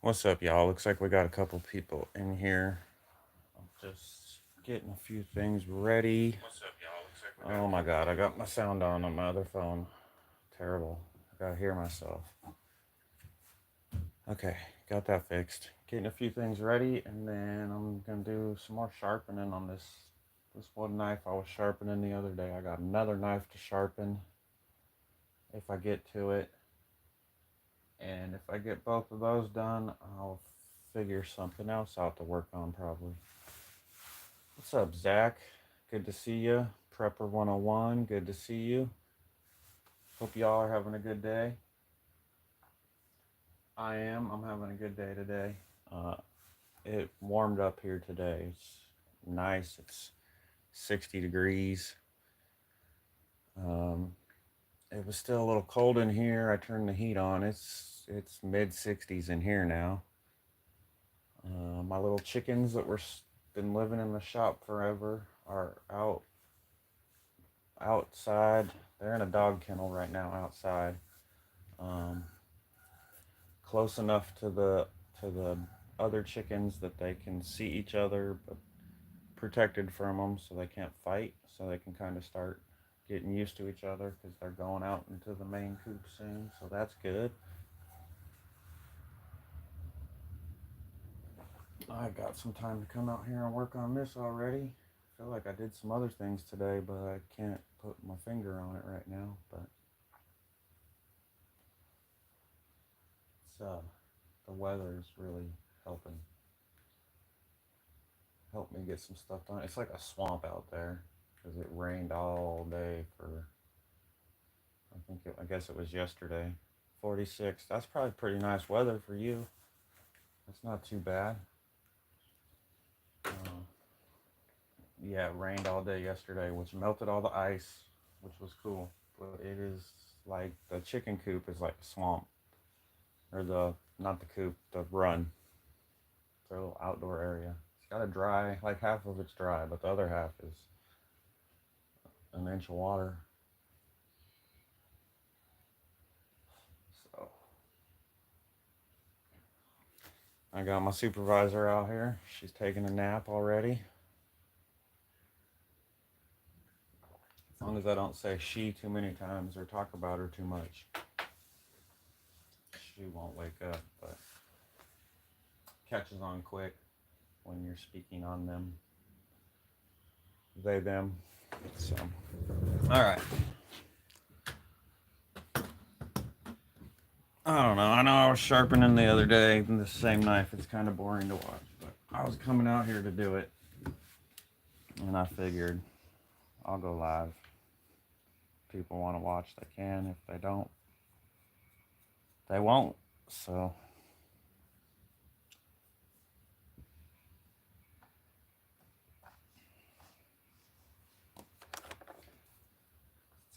What's up, y'all? Looks like we got a couple people in here. I'm just getting a few things ready. Oh my god, I got my sound on my other phone. Terrible. I gotta hear myself. Okay, got that fixed. Getting a few things ready, and then I'm gonna do some more sharpening on this one knife I was sharpening the other day. I got another knife to sharpen if I get to it. And if I get both of those done, I'll figure something else out to work on probably. What's up, Zach? Good to see you. Prepper 101, good to see you. Hope y'all are having a good day. I am. I'm having a good day today. Uh, it warmed up here today. It's nice. It's 60 degrees. Um, it was still a little cold in here. I turned the heat on. It's mid 60s in here now. My little chickens that were been living in the shop forever are outside. They're in a dog kennel right now outside. Um, Close enough to the other chickens that they can see each other, but protected from them so they can't fight. So they can kind of start getting used to each other because they're going out into the main coop soon. So that's good. I got some time to come out here and work on this already. I feel like I did some other things today, but I can't put my finger on it right now. But it's the weather is really helping help me get some stuff done. It's like a swamp out there because it rained all day for I guess it was yesterday. 46. That's probably pretty nice weather for you. That's not too bad. Uh, yeah, it rained all day yesterday, which melted all the ice, which was cool. But it is like the chicken coop is like a swamp, or the not the coop, the run, the little outdoor area. It's got a dry, like half of it's dry, but the other half is an inch of water. So I got my supervisor out here. She's taking a nap already. As long as I don't say she too many times or talk about her too much, she won't wake up, but catches on quick when you're speaking on them. They, them. So, all right. I don't know. I know I was sharpening the other day the same knife. It's kind of boring to watch, but I was coming out here to do it, and I figured I'll go live. People want to watch, they can. If they don't, they won't. So,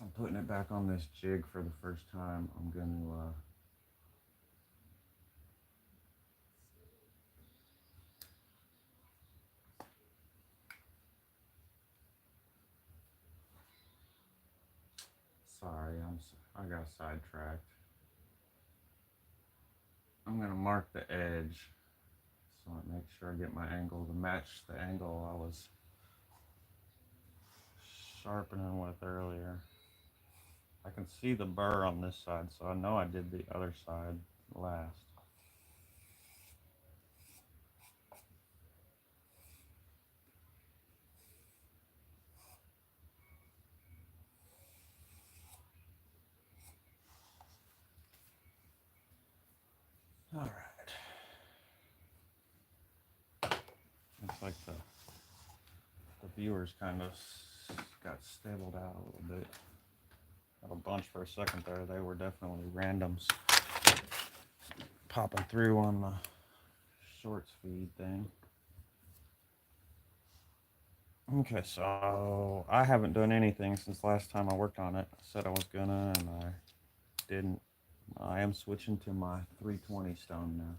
I'm putting it back on this jig for the first time. I'm going to sorry, I got sidetracked. I'm gonna mark the edge so I make sure I get my angle to match the angle I was sharpening with earlier. I can see the burr on this side, so I know I did the other side last. All right. Looks like the viewers kind of got stabled out a little bit. Had a bunch for a second there. They were definitely randoms popping through on the shorts feed thing. Okay, so I haven't done anything since last time I worked on it. I said I was gonna, and I didn't. I am switching to my 320 stone now.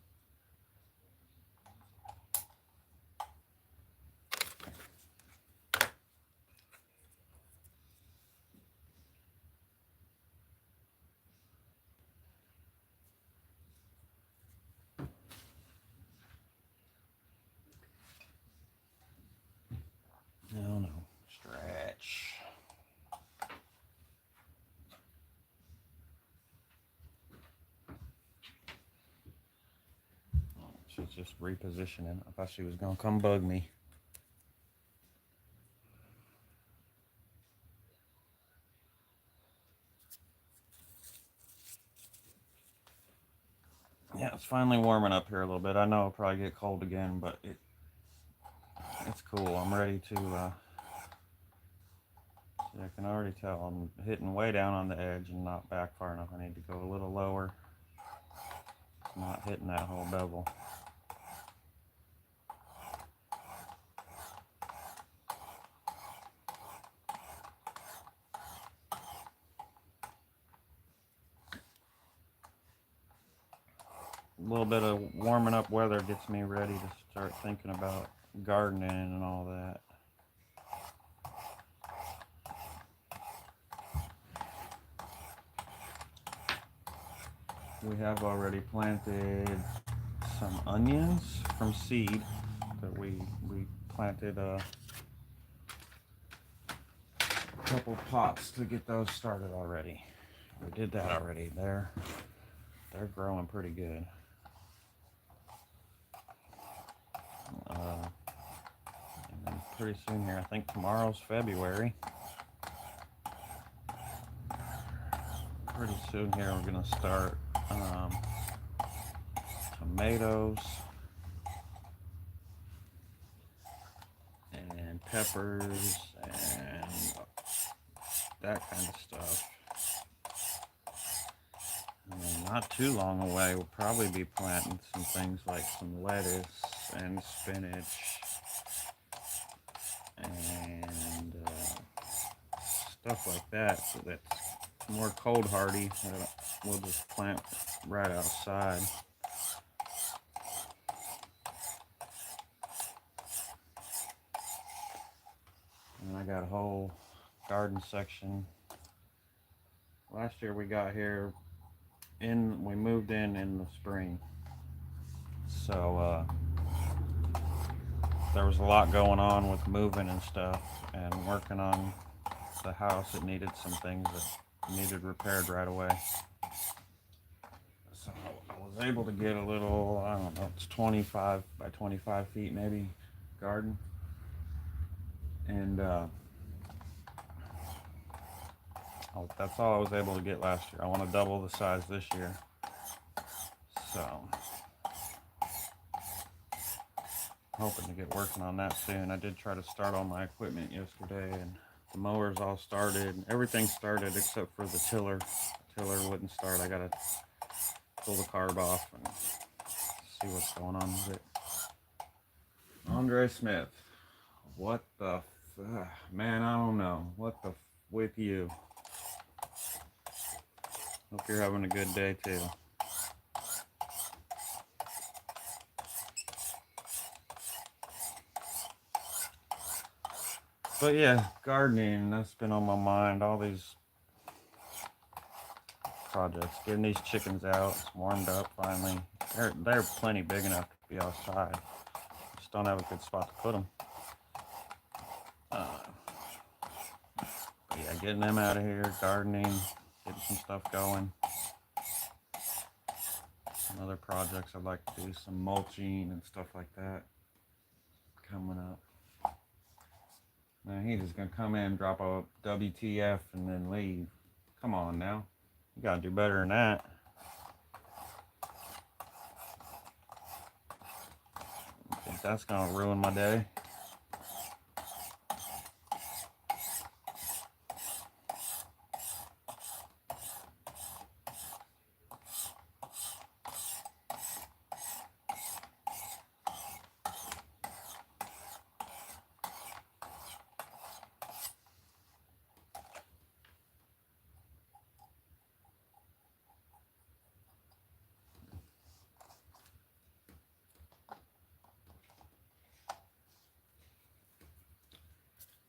She's just repositioning. I thought she was gonna come bug me. Yeah, it's finally warming up here a little bit. I know it'll probably get cold again, but it's cool. I'm ready to, see, I can already tell I'm hitting way down on the edge and not back far enough. I need to go a little lower. Not hitting that whole bevel. A little bit of warming up weather gets me ready to start thinking about gardening and all that. We have already planted some onions from seed that we planted a couple pots to get those started already. We did that already. They're growing pretty good. And then pretty soon here, I think tomorrow's February. Pretty soon here we're gonna start tomatoes and peppers and that kind of stuff. And then not too long away, we'll probably be planting some things like some lettuce and spinach and stuff like that. So that's more cold hardy. We'll just plant right outside. And I got a whole garden section. Last year we got here we moved in the spring, so there was a lot going on with moving and stuff and working on the house. It needed some things that needed repaired right away, so I was able to get a little, I don't know, it's 25 by 25 feet maybe garden, and that's all I was able to get last year. I want to double the size this year. So, hoping to get working on that soon. I did try to start all my equipment yesterday, and the mowers all started. Everything started except for the tiller. The tiller wouldn't start. I gotta pull the carb off and see what's going on with it. Andre Smith. What the man, I don't know. What the with you? Hope you're having a good day too. But yeah, gardening, that's been on my mind. All these projects, getting these chickens out, it's warmed up finally. They're plenty big enough to be outside. Just don't have a good spot to put them. But yeah, getting them out of here, gardening, getting some stuff going. Some other projects I'd like to do, some mulching and stuff like that coming up. Now he's just gonna come in, drop a WTF, and then leave. Come on now, you gotta do better than that. I think that's gonna ruin my day.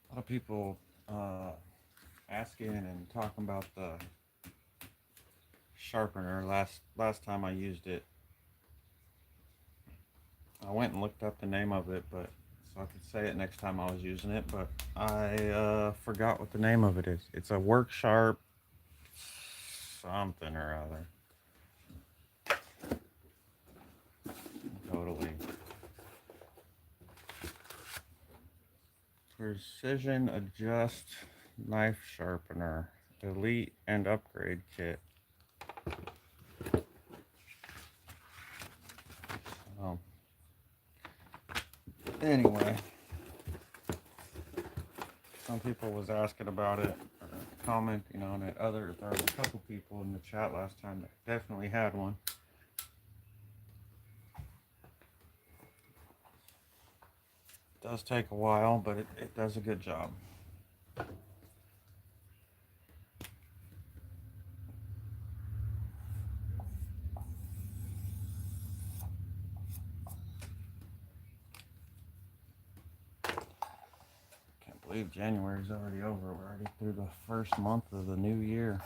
A lot of people asking and talking about the sharpener. Last time I used it, I went and looked up the name of it, but so I could say it next time I was using it, but I forgot what the name of it is. It's a work sharp something or other. Totally Precision Adjust Knife Sharpener, Elite and Upgrade Kit. So, anyway, some people was asking about it, or commenting on it. There was a couple people in the chat last time that definitely had one. It does take a while, but it does a good job. Can't believe January's already over. We're already through the first month of the new year.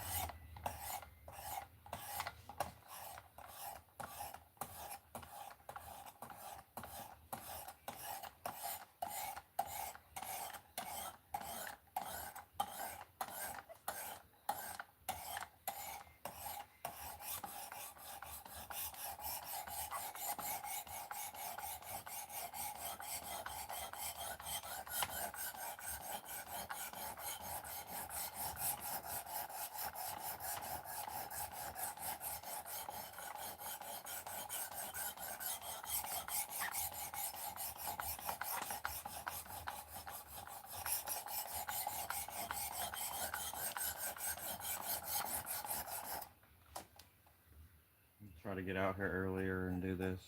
Try to get out here earlier and do this.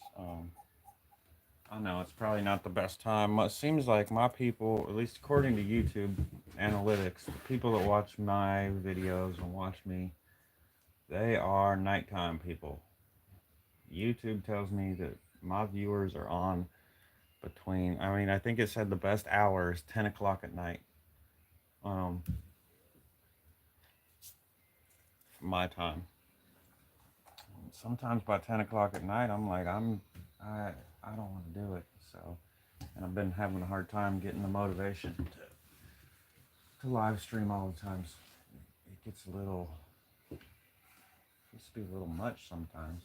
I know it's probably not the best time. It seems like my people, at least according to YouTube analytics, the people that watch my videos and watch me, they are nighttime people. YouTube tells me that my viewers are on between, I think it said the best hour is 10 o'clock at night. My time. Sometimes by 10 o'clock at night, I'm like, I don't want to do it. So, and I've been having a hard time getting the motivation to live stream all the time. It gets a be a little much sometimes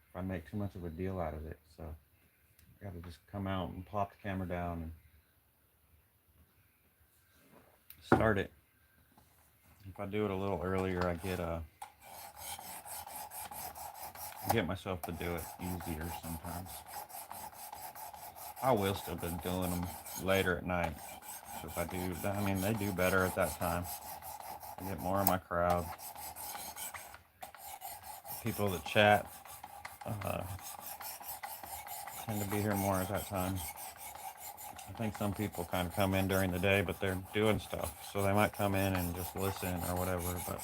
if I make too much of a deal out of it. So I got to just come out and pop the camera down and start it. If I do it a little earlier, I get myself to do it easier sometimes. I will still be doing them later at night. So if I do, they do better at that time. I get more of my crowd. People that chat tend to be here more at that time. I think some people kind of come in during the day, but they're doing stuff. So they might come in and just listen or whatever, but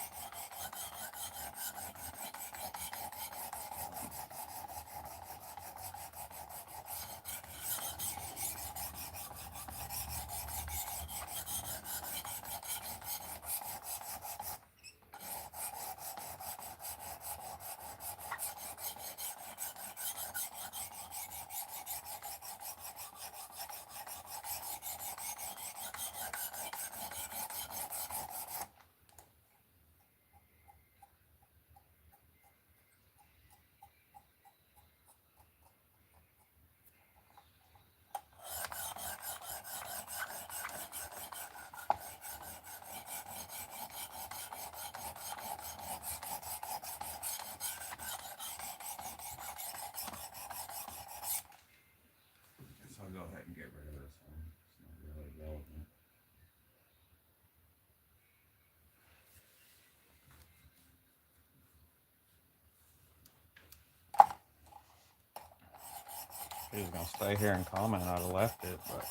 I'll go ahead and get rid of this one. It's not really relevant. If he was going to stay here and comment, I'd have left it, but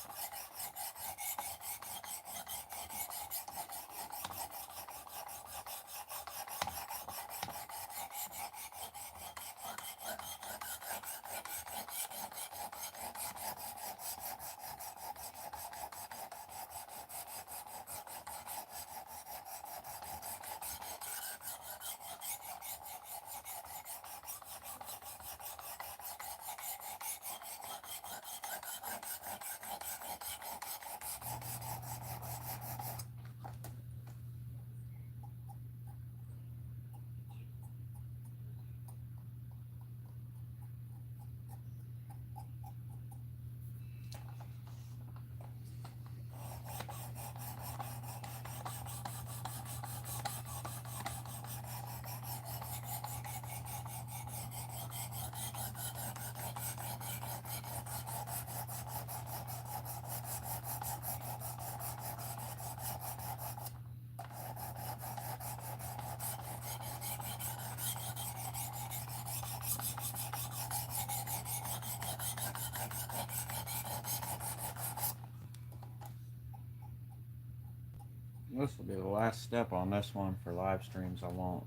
this will be the last step on this one for live streams. I won't.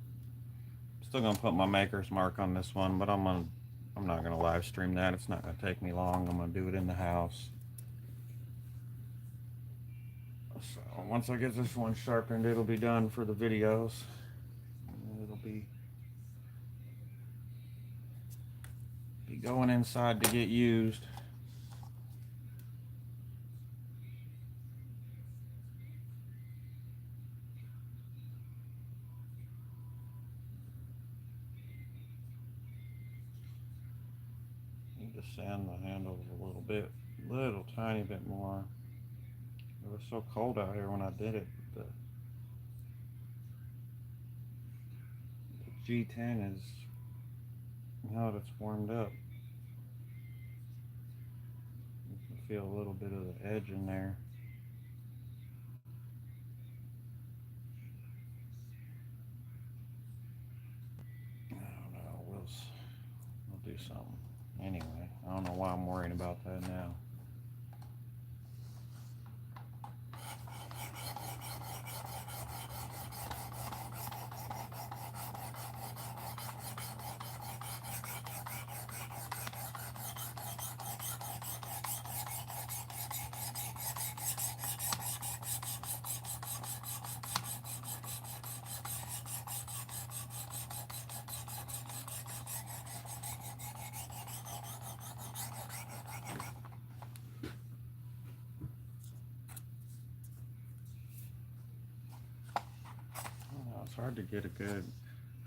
Still gonna put my maker's mark on this one, but I'm not gonna live stream that. It's not gonna take me long. I'm gonna do it in the house. So once I get this one sharpened, it'll be done for the videos. It'll be going inside to get used. Need to sand the handles a little tiny bit more. It was so cold out here when I did it. The G10 is, now that it's warmed up, you can feel a little bit of the edge in there. I don't know, we'll do something. Anyway, I don't know why I'm worrying about that now. It's hard to get a good,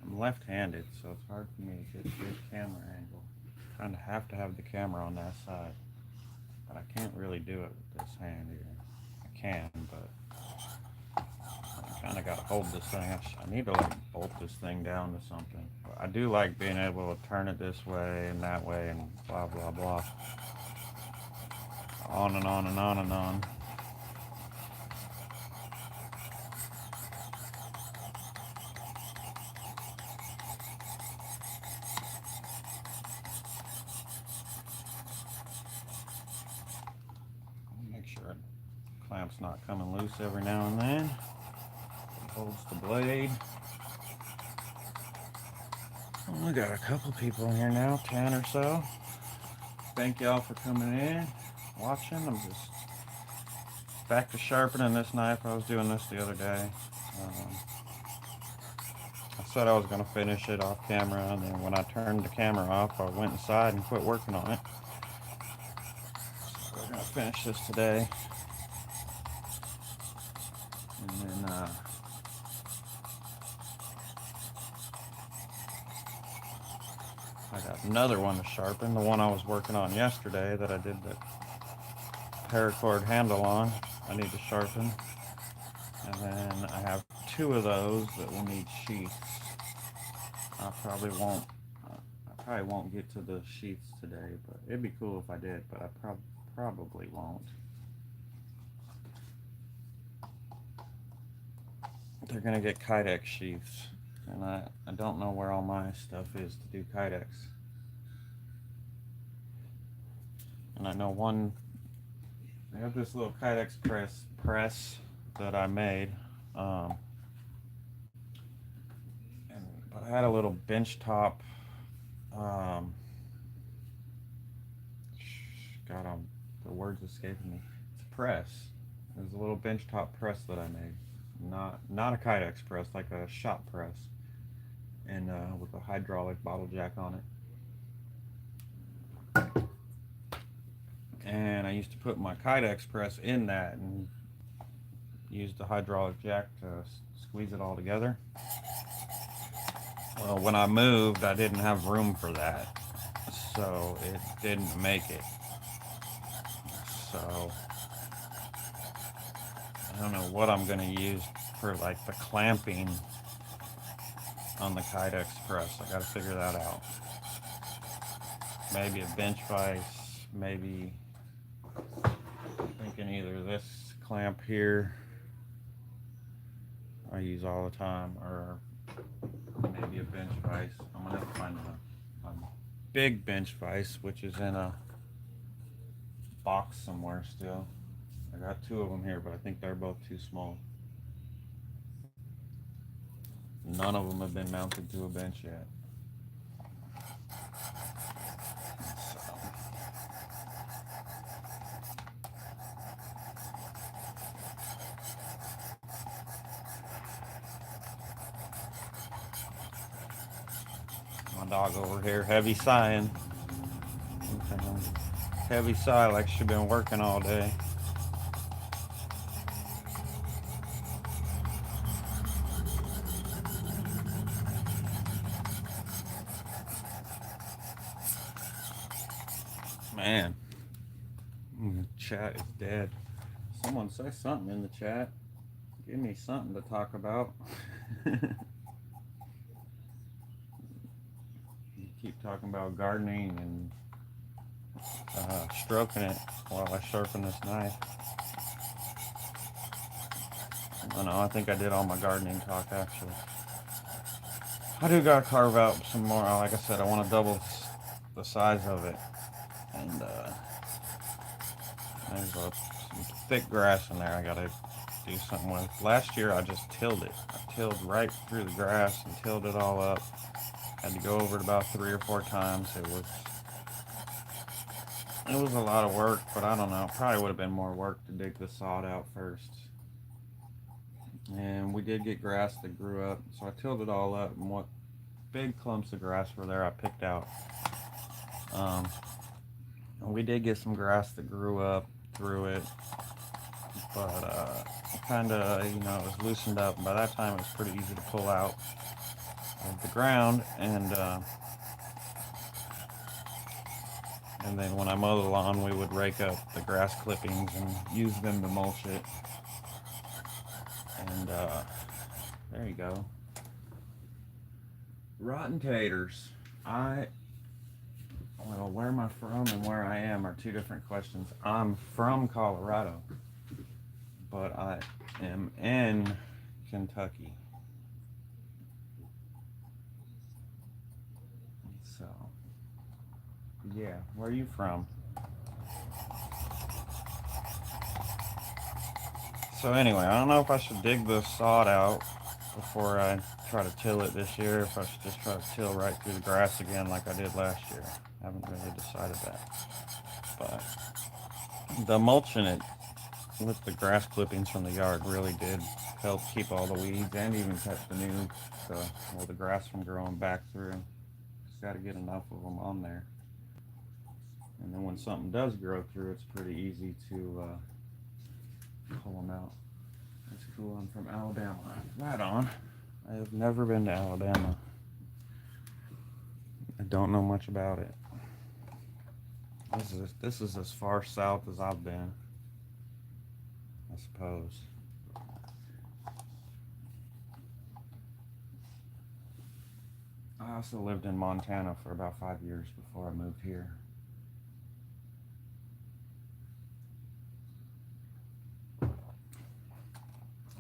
I'm left-handed, so it's hard for me to get a good camera angle. I kind of have to have the camera on that side, but I can't really do it with this hand here. I can, but I kind of got to hold this thing. I need to like bolt this thing down to something. But I do like being able to turn it this way and that way and blah, blah, blah. On and on and on and on. Clamp's not coming loose every now and then. It holds the blade. We got a couple people in here now, 10 or so. Thank y'all for coming in, watching. I'm just back to sharpening this knife. I was doing this the other day. I said I was going to finish it off camera, and then when I turned the camera off, I went inside and quit working on it. So we're going to finish this today. And then I got another one to sharpen, the one I was working on yesterday that I did the paracord handle on. I need to sharpen. And then I have two of those that will need sheaths. I probably won't get to the sheaths today, but it'd be cool if I did, but I probably won't. They're gonna get Kydex sheaths, and I don't know where all my stuff is to do Kydex. And I know I have this little Kydex press that I made, but I had a little bench top. God, the words escaping me. It's a press. There's a little bench top press that I made. Not a Kydex press, like a shop press, and with a hydraulic bottle jack on it. And I used to put my Kydex press in that and use the hydraulic jack to squeeze it all together. Well, when I moved, I didn't have room for that, so it didn't make it. So I don't know what I'm going to use for like the clamping on the Kydex press. I got to figure that out. Maybe a bench vise, maybe thinking either this clamp here I use all the time, or maybe a bench vise. I'm going to have to find a big bench vise, which is in a box somewhere still. I got two of them here, but I think they're both too small. None of them have been mounted to a bench yet. So, my dog over here, heavy sighing. Heavy sigh like she's been working all day. Man, the chat is dead. Someone say something in the chat. Give me something to talk about. You keep talking about gardening and stroking it while I sharpen this knife. I know, I think I did all my gardening talk actually. I do gotta carve out some more. Like I said, I want to double the size of it. And there's some thick grass in there I gotta do something with. Last year I just tilled it. I tilled right through the grass and tilled it all up. Had to go over it about 3 or 4 times. It was a lot of work, but I don't know. Probably would have been more work to dig the sod out first. And we did get grass that grew up, so I tilled it all up. And what big clumps of grass were there, I picked out. And we did get some grass that grew up through it, but kind of, it was loosened up. And by that time, it was pretty easy to pull out of the ground. And then when I mow the lawn, we would rake up the grass clippings and use them to mulch it. And there you go. Rotten taters. Well, where am I from and where I am are 2 different questions. I'm from Colorado, but I am in Kentucky. So, yeah, where are you from? So anyway, I don't know if I should dig the sod out before I try to till it this year, if I should just try to till right through the grass again like I did last year. I haven't really decided that. But the mulching it with the grass clippings from the yard really did help keep all the weeds and even kept the grass from growing back through. Just got to get enough of them on there. And then when something does grow through, it's pretty easy to pull them out. That's cool. I'm from Alabama. Right on. I have never been to Alabama. I don't know much about it. This is as far south as I've been, I suppose. I also lived in Montana for about 5 years before I moved here.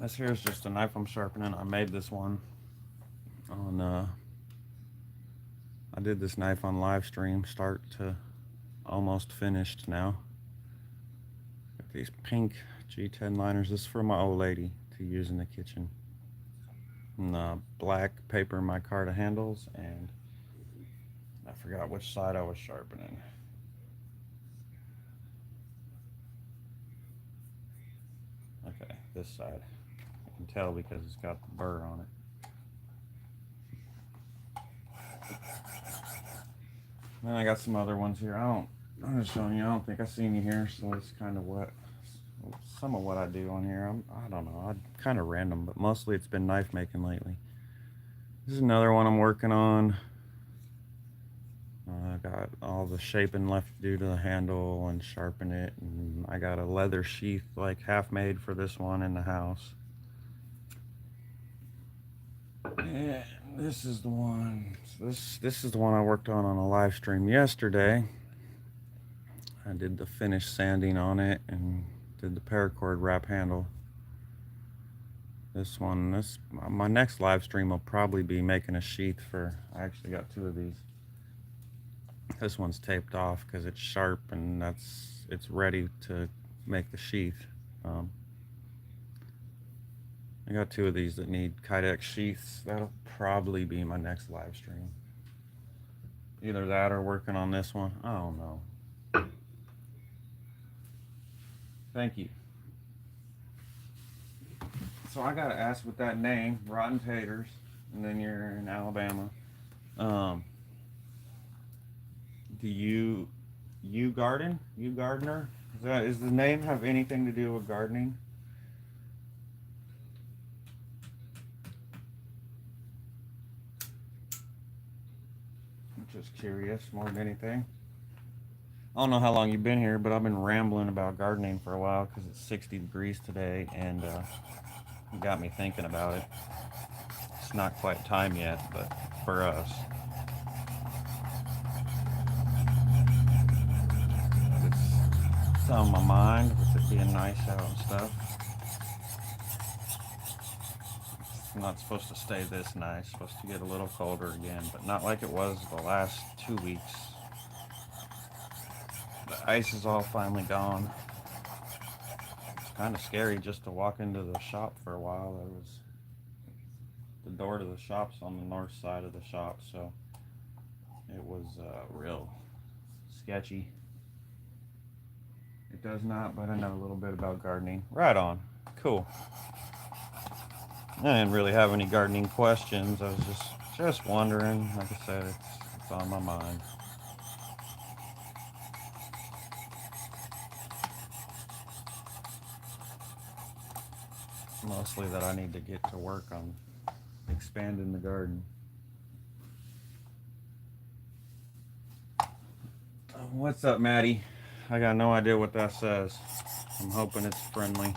This here is just a knife I'm sharpening. I made this one on, I did this knife on live stream, start to almost finished now. Got these pink G10 liners. This is for my old lady to use in the kitchen. And the black paper micarta handles, and I forgot which side I was sharpening. Okay, this side. You can tell because it's got the burr on it. Then I got some other ones here. I'm just showing you. I don't think I seen you here, so it's kind of some of what I do on here. I don't know. I'm kind of random, but mostly it's been knife making lately. This is another one I'm working on. I got all the shaping left to do to the handle and sharpen it, and I got a leather sheath like half made for this one in the house. And this is the one. This is the one I worked on a live stream yesterday. I did the finished sanding on it and did the paracord wrap handle. My next live stream will probably be making a sheath for. I actually got 2 of these. This one's taped off because it's sharp and it's ready to make the sheath. I got 2 of these that need Kydex sheaths. That'll probably be my next live stream. Either that or working on this one. I don't know. Thank you. So I gotta ask with that name, Rotten Taters, and then you're in Alabama. Do you garden? You gardener? Is the name have anything to do with gardening? I'm just curious more than anything. I don't know how long you've been here, but I've been rambling about gardening for a while because it's 60 degrees today, and it got me thinking about it. It's not quite time yet, but for us. It's on my mind with it being nice out and stuff. It's not supposed to stay this nice. It's supposed to get a little colder again, but not like it was the last 2 weeks. The ice is all finally gone. It's kind of scary just to walk into the shop for a while. The door to the shop's on the north side of the shop, so it was real sketchy. It does not, but I know a little bit about gardening. Right on. Cool. I didn't really have any gardening questions. I was just wondering. Like I said, it's on my mind. Mostly that I need to get to work on expanding the garden. What's up, Maddie? I got no idea what that says. I'm hoping it's friendly.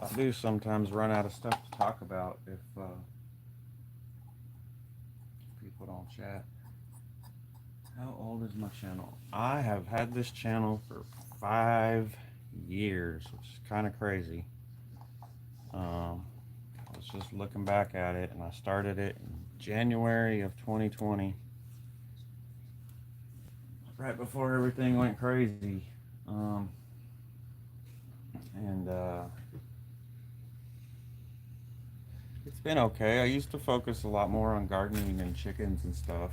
I do sometimes run out of stuff to talk about if people don't chat. How old is my channel? I have had this channel for 5 years, which is kind of crazy. I was just looking back at it, and I started it in January of 2020, right before everything went crazy. It's been okay. I used to focus a lot more on gardening and chickens and stuff.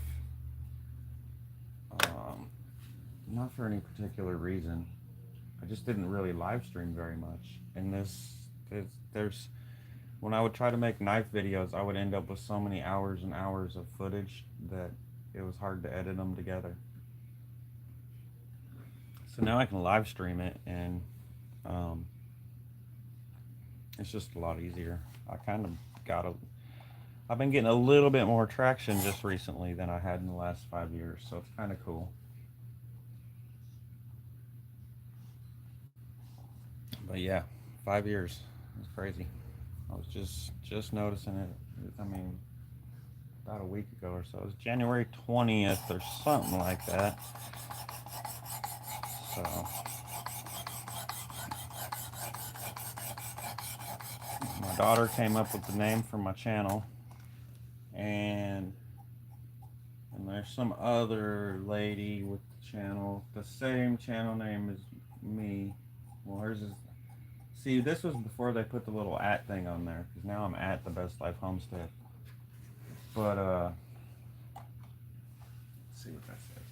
Not for any particular reason. I just didn't really live stream very much. And there's when I would try to make knife videos, I would end up with so many hours and hours of footage that it was hard to edit them together. So now I can live stream it, and it's just a lot easier. I've been getting a little bit more traction just recently than I had in the last 5 years, so it's kind of cool. But yeah, 5 years. It's crazy. I was just noticing it. I mean, about a week ago or so. It was January 20th or something like that. So my daughter came up with the name for my channel, and there's some other lady with the channel, the same channel name as me. Well, hers is. See, this was before they put the little @ thing on there, because now I'm at TheBeStLife Homestead. But let's see what that says.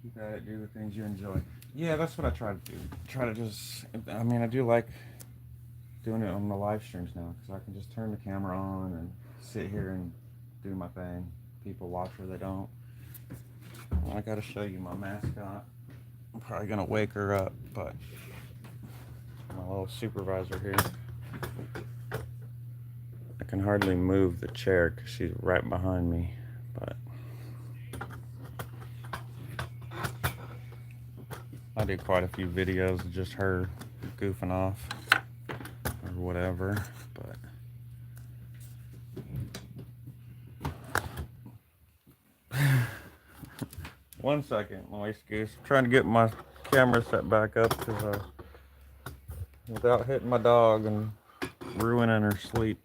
Keep at it, do the things you enjoy. Yeah, that's what I try to do. Try to just. I mean, I do like doing it on the live streams now, because I can just turn the camera on and sit here and do my thing. People watch or they don't. I gotta show you my mascot. I'm probably gonna wake her up, but my little supervisor here. I can hardly move the chair because she's right behind me, but I do quite a few videos of just her goofing off or whatever, but one second, Moist Goose. I'm trying to get my camera set back up because without hitting my dog and ruining her sleep.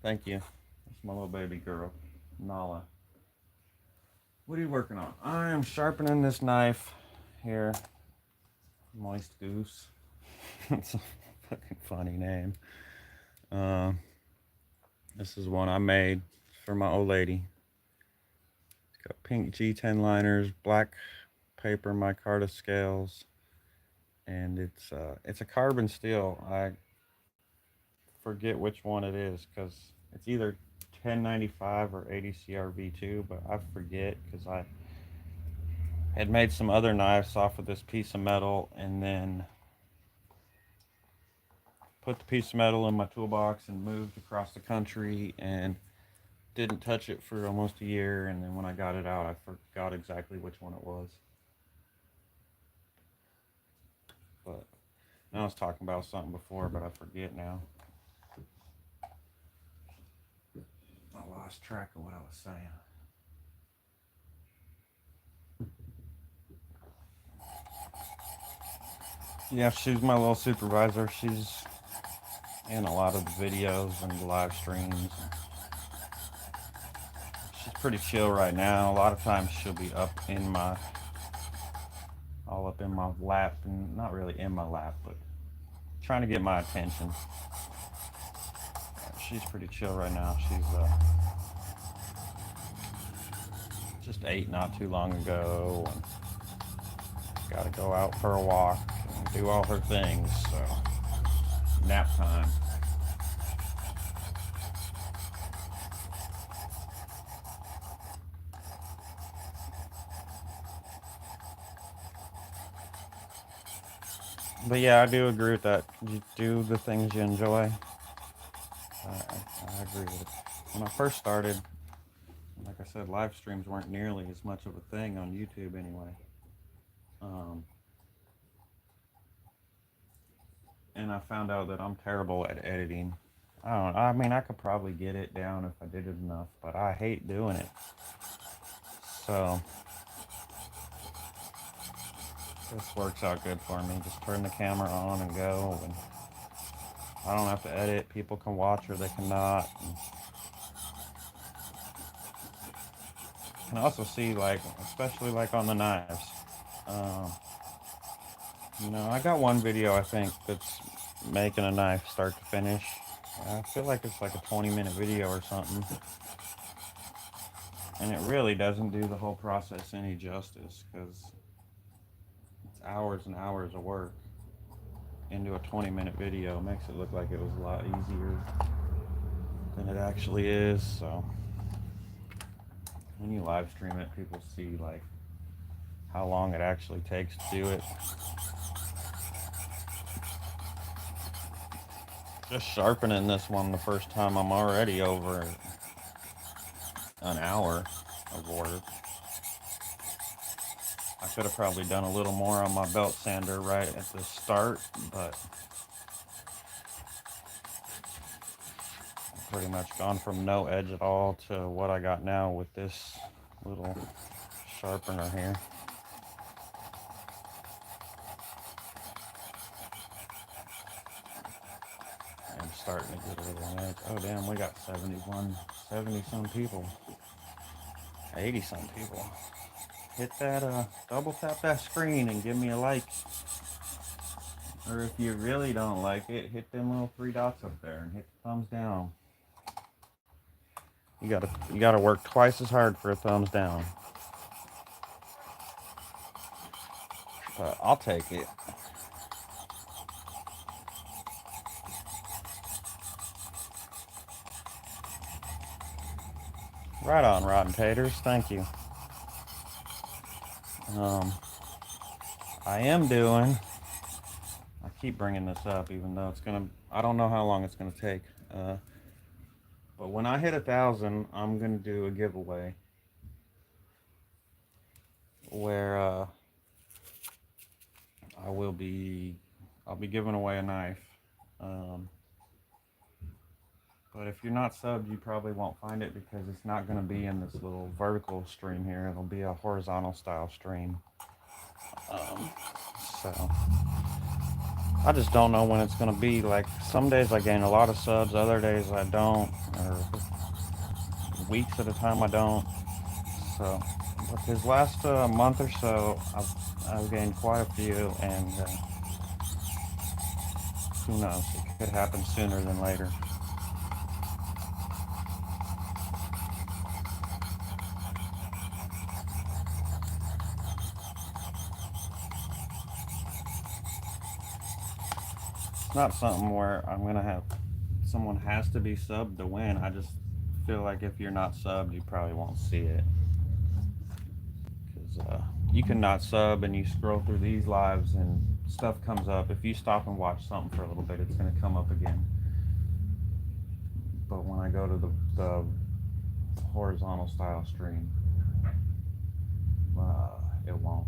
Thank you. That's my little baby girl, Nala. What are you working on? I am sharpening this knife here. Moist Goose. That's a fucking funny name. This is one I made for my old lady. It's got pink G10 liners, black paper micarta scales, and it's a carbon steel. I forget which one it is because it's either 1095 or 80 CRV2, but I forget because I had made some other knives off of this piece of metal and then put the piece of metal in my toolbox and moved across the country and didn't touch it for almost a year, and then when I got it out I forgot exactly which one it was. But I was talking about something before, but I forget now. I lost track of what I was saying. Yeah, she's my little supervisor. She's in a lot of the videos and the live streams. She's pretty chill right now. A lot of times she'll be all up in my lap, and not really in my lap, but trying to get my attention. She's pretty chill right now. She's just ate not too long ago and got to go out for a walk and do all her things, so nap time. But yeah, I do agree with that. You do the things you enjoy. I agree with it. When I first started, like I said, live streams weren't nearly as much of a thing on YouTube anyway. And I found out that I'm terrible at editing. I mean, I could probably get it down if I did it enough, but I hate doing it. So this works out good for me. Just turn the camera on and go, and I don't have to edit. People can watch or they cannot. And you can also see, like, especially like on the knives. I got one video I think that's making a knife start to finish. I feel like it's like a 20-minute video or something. And it really doesn't do the whole process any justice because it's hours and hours of work into a 20-minute video. It makes it look like it was a lot easier than it actually is. So when you live stream it, people see like how long it actually takes to do it. Just sharpening this one the first time, I'm already over an hour of work. I could have probably done a little more on my belt sander right at the start, but I've pretty much gone from no edge at all to what I got now with this little sharpener here. I'm starting to get a little edge. Oh damn, we got 70 some people. 80 some people. Hit that, double tap that screen and give me a like. Or if you really don't like it, hit them little 3 dots up there and hit the thumbs down. You gotta work twice as hard for a thumbs down. But I'll take it. Right on, Rotten Taters. Thank you. I am doing. I keep bringing this up, even though I don't know how long it's gonna take. But when I hit 1,000, I'm gonna do a giveaway. where I'll be giving away a knife. Um, but if you're not subbed, you probably won't find it because it's not going to be in this little vertical stream here. It'll be a horizontal style stream. Um, so I just don't know when it's going to be. Like some days I gain a lot of subs, other days I don't, or weeks at a time I don't. So, but this last month or so, I've gained quite a few, and who knows? It could happen sooner than later. It's not something where I'm gonna have someone has to be subbed to win. I just feel like if you're not subbed, you probably won't see it because you can not sub and you scroll through these lives and stuff comes up. If you stop and watch something for a little bit, it's gonna come up again. But when I go to the horizontal style stream, it won't.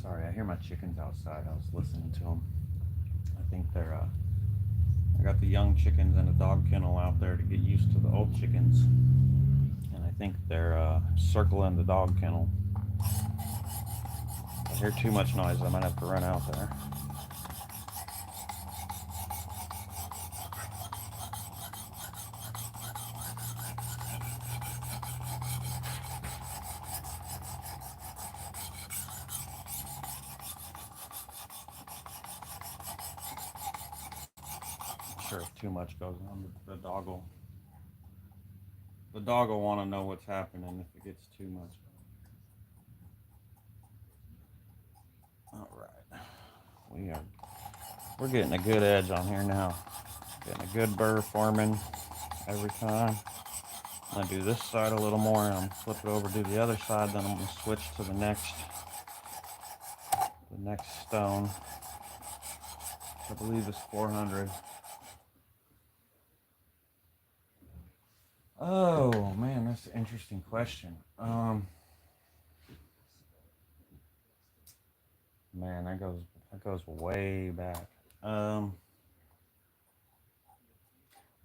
Sorry, I hear my chickens outside. I was listening to them. I think they're. I got the young chickens in a dog kennel out there to get used to the old chickens, and I think they're circling the dog kennel. If I hear too much noise, I might have to run out there. I'm sure if too much goes on, the dog will want to know what's happening if it gets too much. All right, we're getting a good edge on here now. Getting a good burr forming every time. I'm gonna do this side a little more, and I'm gonna flip it over, do the other side. Then I'm gonna switch to the next stone. I believe is 400. Oh man, that's an interesting question. Man, that goes way back.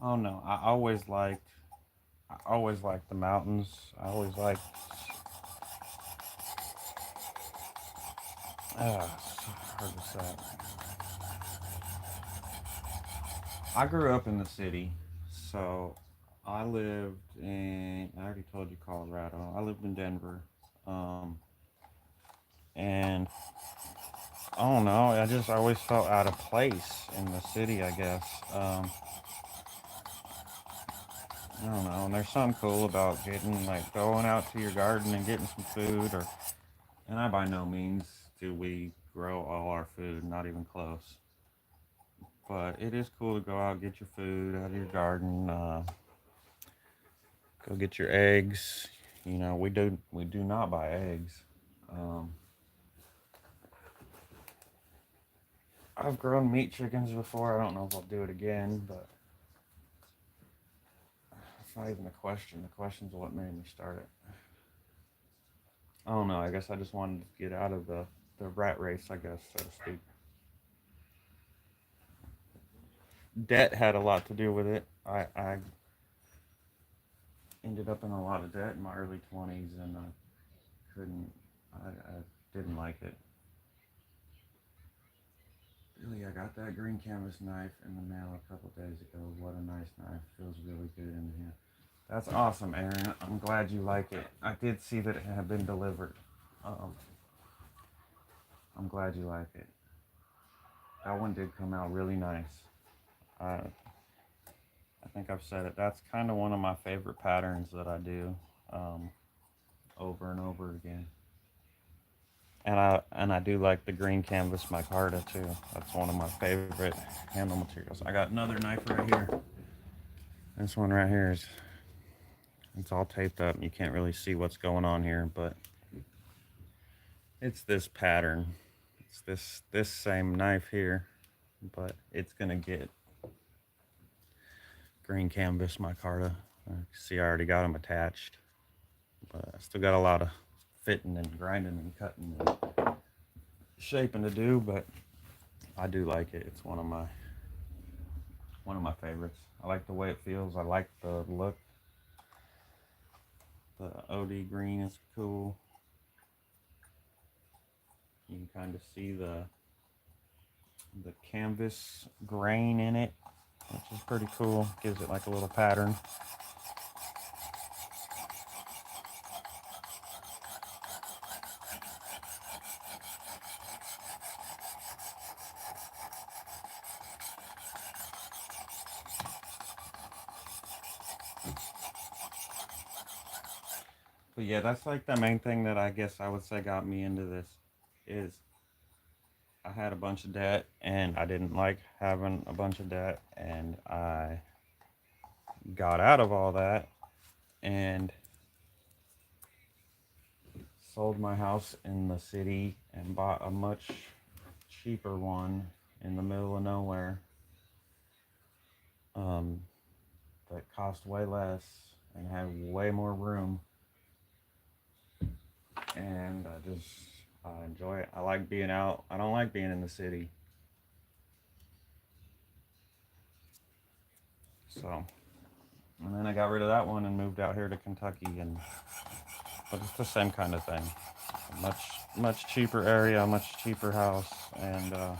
Oh no, I always liked the mountains. I always liked. Hard to say. I grew up in the city, so I lived in. I already told you Colorado. I lived in Denver, um, and I don't know. I just always felt out of place in the city. I guess. I don't know. And there's something cool about getting like going out to your garden and getting some food. Or and I by no means do we grow all our food. Not even close. But it is cool to go out, get your food out of your garden, go get your eggs. You know, we do not buy eggs. Um, I've grown meat chickens before. I don't know if I'll do it again, but it's not even a question. The question's what made me start it. I don't know. I guess I just wanted to get out of the rat race, I guess, so to speak. Debt had a lot to do with it. I ended up in a lot of debt in my early 20s, and I couldn't. I didn't like it. Billy, I got that green canvas knife in the mail a couple days ago. What a nice knife. Feels really good in the hand. That's awesome, Aaron. I'm glad you like it. I did see that it had been delivered. Um, I'm glad you like it. That one did come out really nice. I think I've said it. That's kind of one of my favorite patterns that I do um, over and over again. And I do like the green canvas micarta too. That's one of my favorite handle materials. I got another knife right here. This one right here is it's all taped up. You can't really see what's going on here, but it's this pattern. It's this same knife here, but it's gonna get green canvas micarta. See, I already got them attached, but I still got a lot of fitting and grinding and cutting and shaping to do, but I do like it. It's one of my favorites. I like the way it feels. I like the look. The OD green is cool. You can kind of see the canvas grain in it, which is pretty cool. Gives it like a little pattern. But yeah, that's like the main thing that I guess I would say got me into this is I had a bunch of debt and I didn't like having a bunch of debt, and I got out of all that and sold my house in the city and bought a much cheaper one in the middle of nowhere, um, that cost way less and had way more room. And I enjoy it. I like being out. I don't like being in the city. So, and then I got rid of that one and moved out here to Kentucky, and but it's the same kind of thing. Much much cheaper area, much cheaper house, and I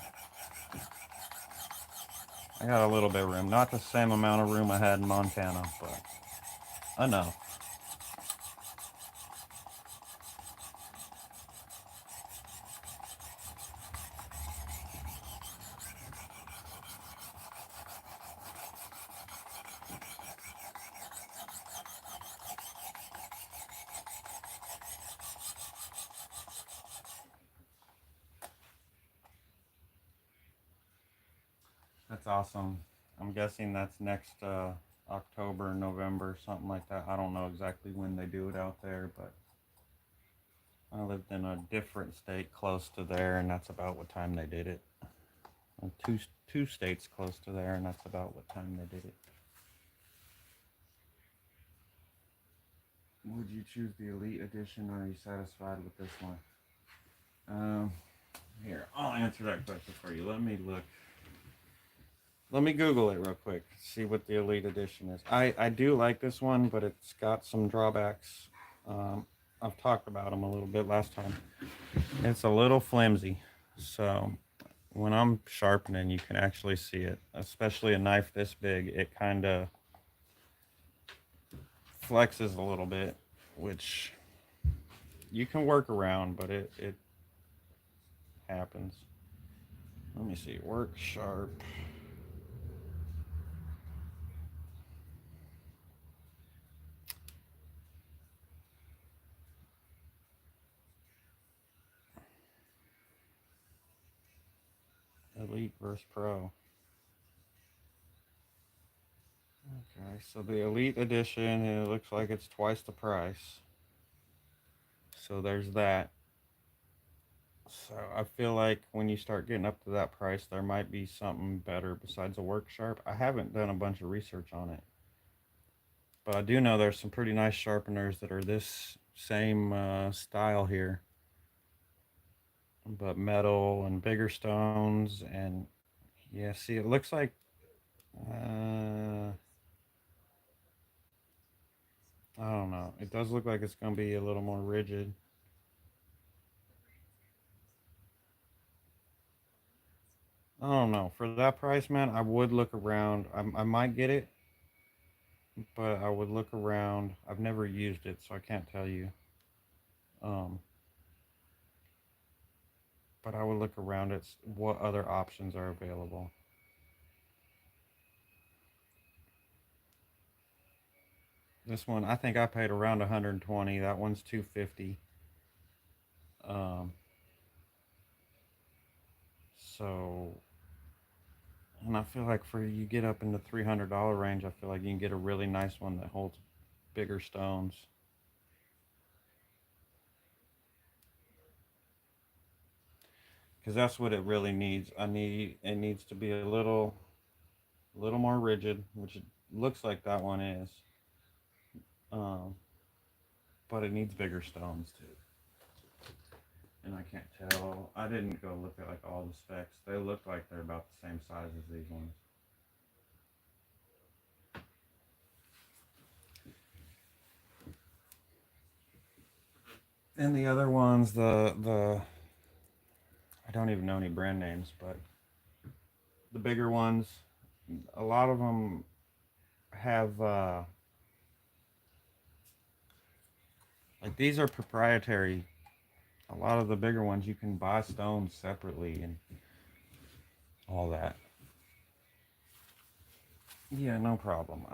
got a little bit of room. Not the same amount of room I had in Montana, but enough. That's awesome. I'm guessing that's next October, November, something like that. I don't know exactly when they do it out there, but I lived in a different state close to there, and that's about what time they did it. Two states close to there, and that's about what time they did it. Would you choose the Elite Edition, or are you satisfied with this one? Um, Here, I'll answer that question for you. Let me look. Let me Google it real quick. See what the Elite Edition is. I do like this one, but it's got some drawbacks. Um, I've talked about them a little bit last time. It's a little flimsy, so when I'm sharpening, you can actually see it. Especially a knife this big, it kind of flexes a little bit, which you can work around, but it happens. Let me see. Work sharp. Elite versus Pro. Okay, so the Elite Edition, it looks like it's twice the price. So there's that. So I feel like when you start getting up to that price, there might be something better besides a work sharp. I haven't done a bunch of research on it, but I do know there's some pretty nice sharpeners that are this same style here, but metal and bigger stones. And yeah, see, it looks like uh, I don't know. It does look like it's gonna be a little more rigid. I don't know. For that price, man, I would look around. I might get it, but I would look around. I've never used it, so I can't tell you. Um, but I would look around at what other options are available. This one, I think I paid around 120. That one's 250. Um, so, and I feel like for you get up in the $300 range, I feel like you can get a really nice one that holds bigger stones. Because that's what it really needs. It needs to be a little more rigid, which it looks like that one is. Um, but it needs bigger stones too. and I can't tell. I didn't go look at like all the specs. They look like they're about the same size as these ones. And the other ones, the I don't even know any brand names, but the bigger ones, a lot of them have like these are proprietary. A lot of the bigger ones you can buy stones separately and all that. Yeah, no problem.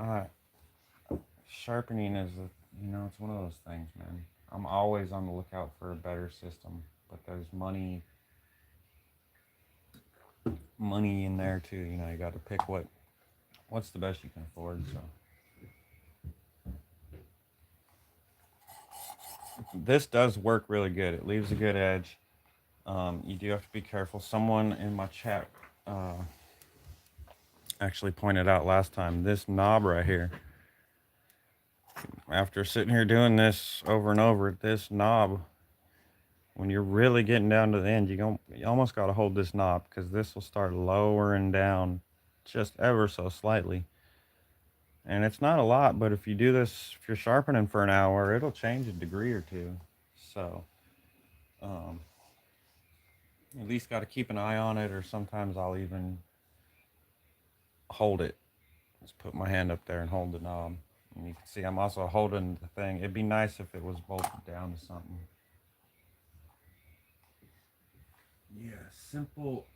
Sharpening is it's one of those things, man. I'm always on the lookout for a better system, but there's money in there too. You got to pick what's the best you can afford. So this does work really good. It leaves a good edge. You do have to be careful. Someone in my chat actually pointed out last time this knob right here. After sitting here doing this over and over, this knob, when you're really getting down to the end, you almost got to hold this knob because this will start lowering down just ever so slightly. And it's not a lot, but if you do this, if you're sharpening for an hour, it'll change a degree or two. So, at least got to keep an eye on it, or sometimes I'll even hold it. Just put my hand up there and hold the knob. And you can see I'm also holding the thing. It'd be nice if it was bolted down to something. Yeah, simple.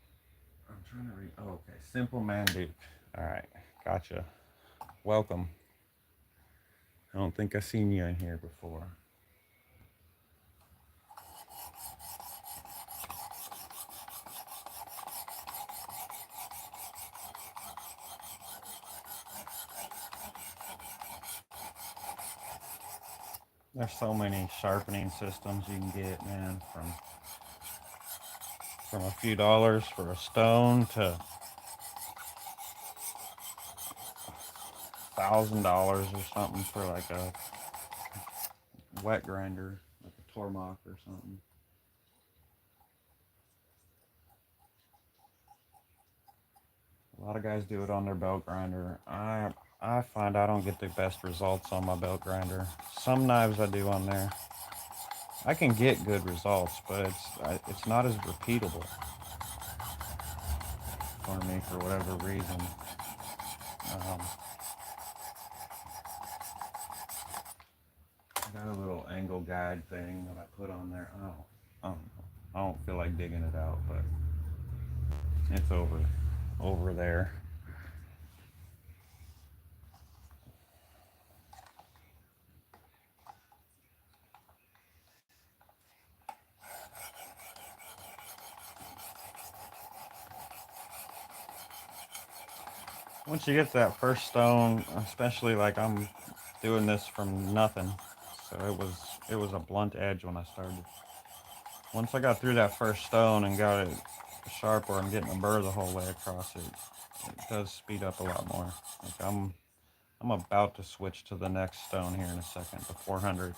I'm trying to read. Oh, okay. Simple man Duke. All right. Gotcha. Welcome. I don't think I've seen you in here before. There's so many sharpening systems you can get, man, from a few dollars for a stone to $1,000 or something for like a wet grinder, like a Tormach or something. A lot of guys do it on their belt grinder. I find I don't get the best results on my belt grinder. Some knives I do on there. I can get good results, but it's not as repeatable for me for whatever reason. Um, I got a little angle guide thing that I put on there. I don't feel like digging it out, but it's over there. Once you get that first stone, especially like I'm doing this from nothing, so it was a blunt edge when I started. Once I got through that first stone and got it sharp where I'm getting a burr the whole way across it, it does speed up a lot more. Like I'm about to switch to the next stone here in a second, the 400.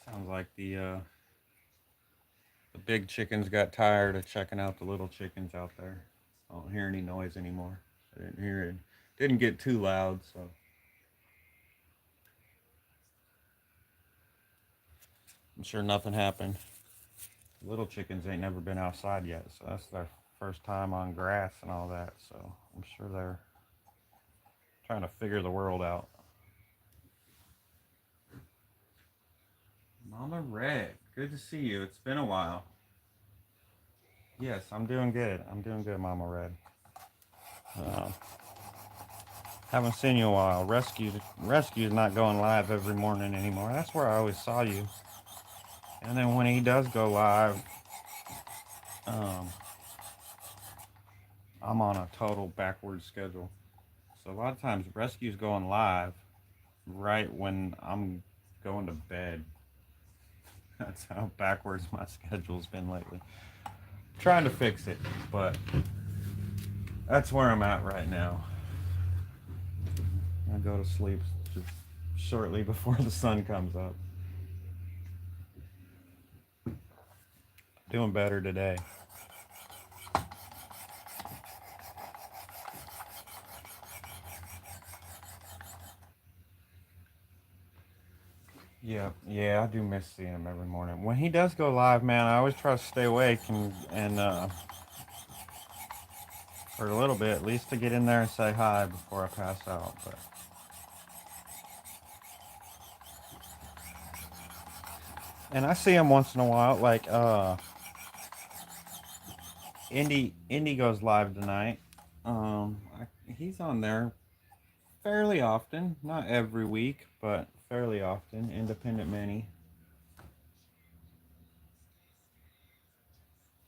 Sounds like the big chickens got tired of checking out the little chickens out there. I don't hear any noise anymore. I didn't hear it. Didn't get too loud, so I'm sure nothing happened. Little chickens ain't never been outside yet, so that's their first time on grass and all that. So I'm sure they're trying to figure the world out. Mama Red, good to see you. It's been a while. Yes, I'm doing good. I'm doing good, Mama Red. Uh, haven't seen you in a while. Rescue's not going live every morning anymore. That's where I always saw you. And then when he does go live, um, I'm on a total backward schedule. So a lot of times rescue's going live right when I'm going to bed. That's how backwards my schedule's been lately. Trying to fix it, but that's where I'm at right now. I go to sleep just shortly before the sun comes up. Doing better today. Yeah, yeah, I do miss seeing him every morning. When he does go live, man, I always try to stay awake and for a little bit, at least to get in there and say hi before I pass out. But and I see him once in a while, like Indy goes live tonight. He's on there fairly often, not every week, but fairly often. Independent Manny,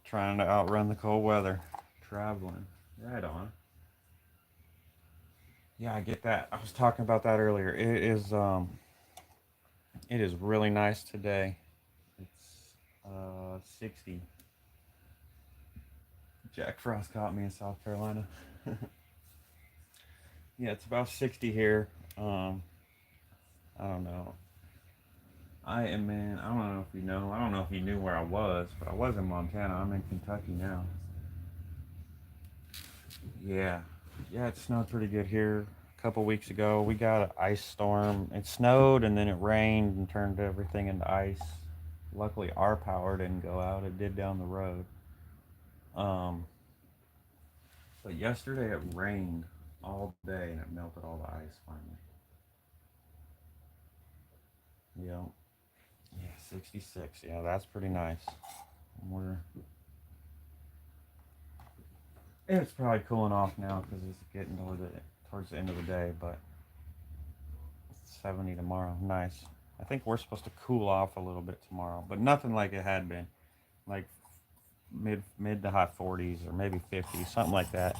trying to outrun the cold weather, traveling. Right on. Yeah, I get that. I was talking about that earlier. It is really nice today. It's 60. Jack Frost caught me in South Carolina. Yeah, it's about 60 here. Um, I don't know. I am in. I don't know if you know. I don't know if you knew where I was, but I was in Montana. I'm in Kentucky now. Yeah, yeah, it snowed pretty good here a couple weeks ago. We got an ice storm. It snowed and then it rained and turned everything into ice. Luckily, our power didn't go out. It did down the road. Um, but yesterday it rained all day and it melted all the ice finally. Yeah, yeah, 66. Yeah, that's pretty nice. We're It's probably cooling off now because it's getting towards the end of the day, but it's 70 tomorrow. Nice. I think we're supposed to cool off a little bit tomorrow, but nothing like it had been. Like mid to high 40s or maybe 50s, something like that.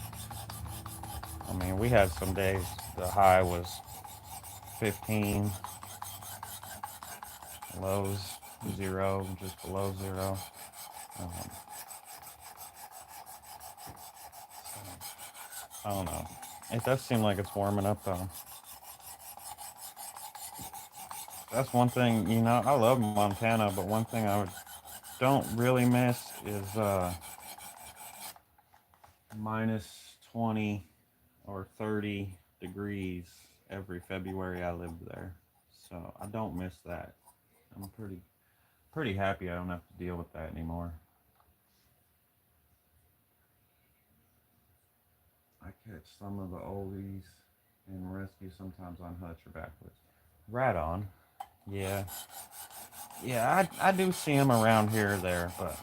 I mean, we had some days the high was 15, lows 0, just below 0. Um, I don't know. It does seem like it's warming up though. That's one thing, I love Montana, but one thing don't really miss is minus 20 or 30 degrees every February I lived there. So I don't miss that. I'm pretty happy I don't have to deal with that anymore. I catch some of the oldies and rescue sometimes on hutch or backwoods. Right on. Yeah. Yeah, I do see him around here or there, but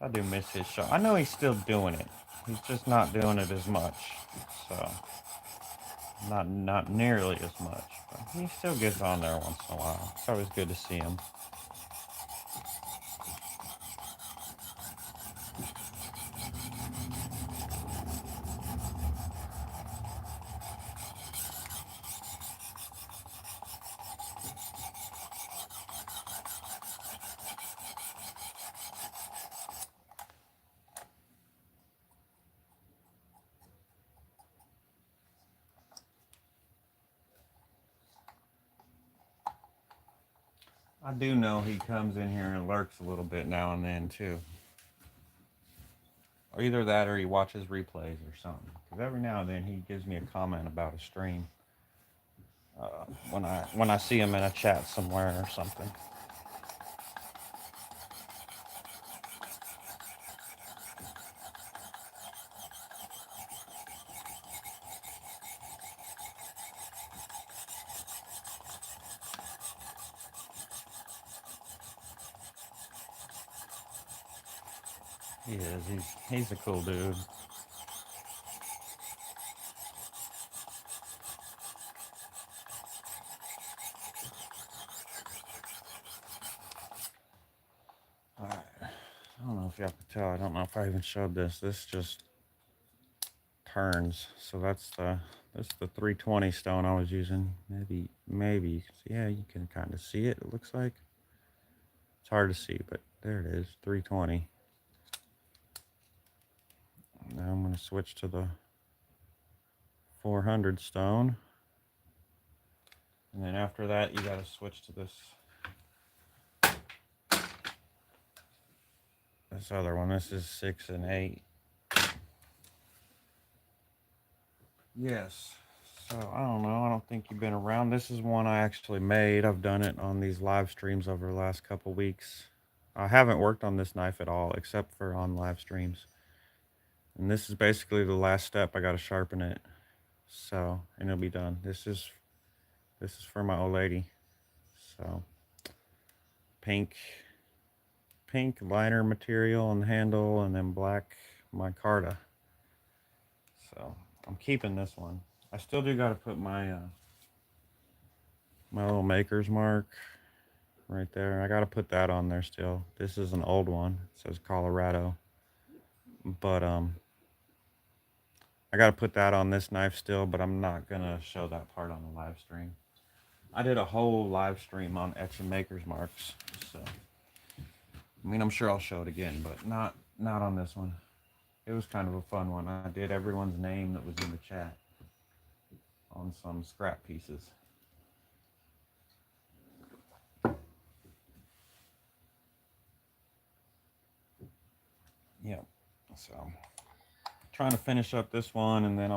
I do miss his show. I know he's still doing it. He's just not doing it as much. So not nearly as much. But he still gets on there once in a while. It's always good to see him. I do know he comes in here and lurks a little bit now and then too. Or either that or he watches replays or something. Because every now and then he gives me a comment about a stream. When I see him in a chat somewhere or something. He is. He's a cool dude. All right. don't know if y'all can tell. I don't know if I even showed this. This just turns. So that's the 320 stone I was using. Maybe. Yeah, you can kind of see it. It looks like it's hard to see, but there it is, 320. Now I'm going to switch to the 400 stone. And then after that, you got to switch to this other one. This is 6 and 8. Yes. So I don't know. I don't think you've been around. This is one I actually made. I've done it on these live streams over the last couple weeks. I haven't worked on this knife at all except for on live streams. And this is basically the last step. I got to sharpen it. So, and it'll be done. This is for my old lady. So, pink liner material on the handle, and then black micarta. So I'm keeping this one. I still do got to put my my little maker's mark right there. I got to put that on there still. This is an old one. It says Colorado. But I got to put that on this knife still, but I'm not going to show that part on the live stream. I did a whole live stream on etching maker's marks. So I mean, I'm sure I'll show it again, but not on this one. It was kind of a fun one. I did everyone's name that was in the chat on some scrap pieces. Yep. So trying to finish up this one, and then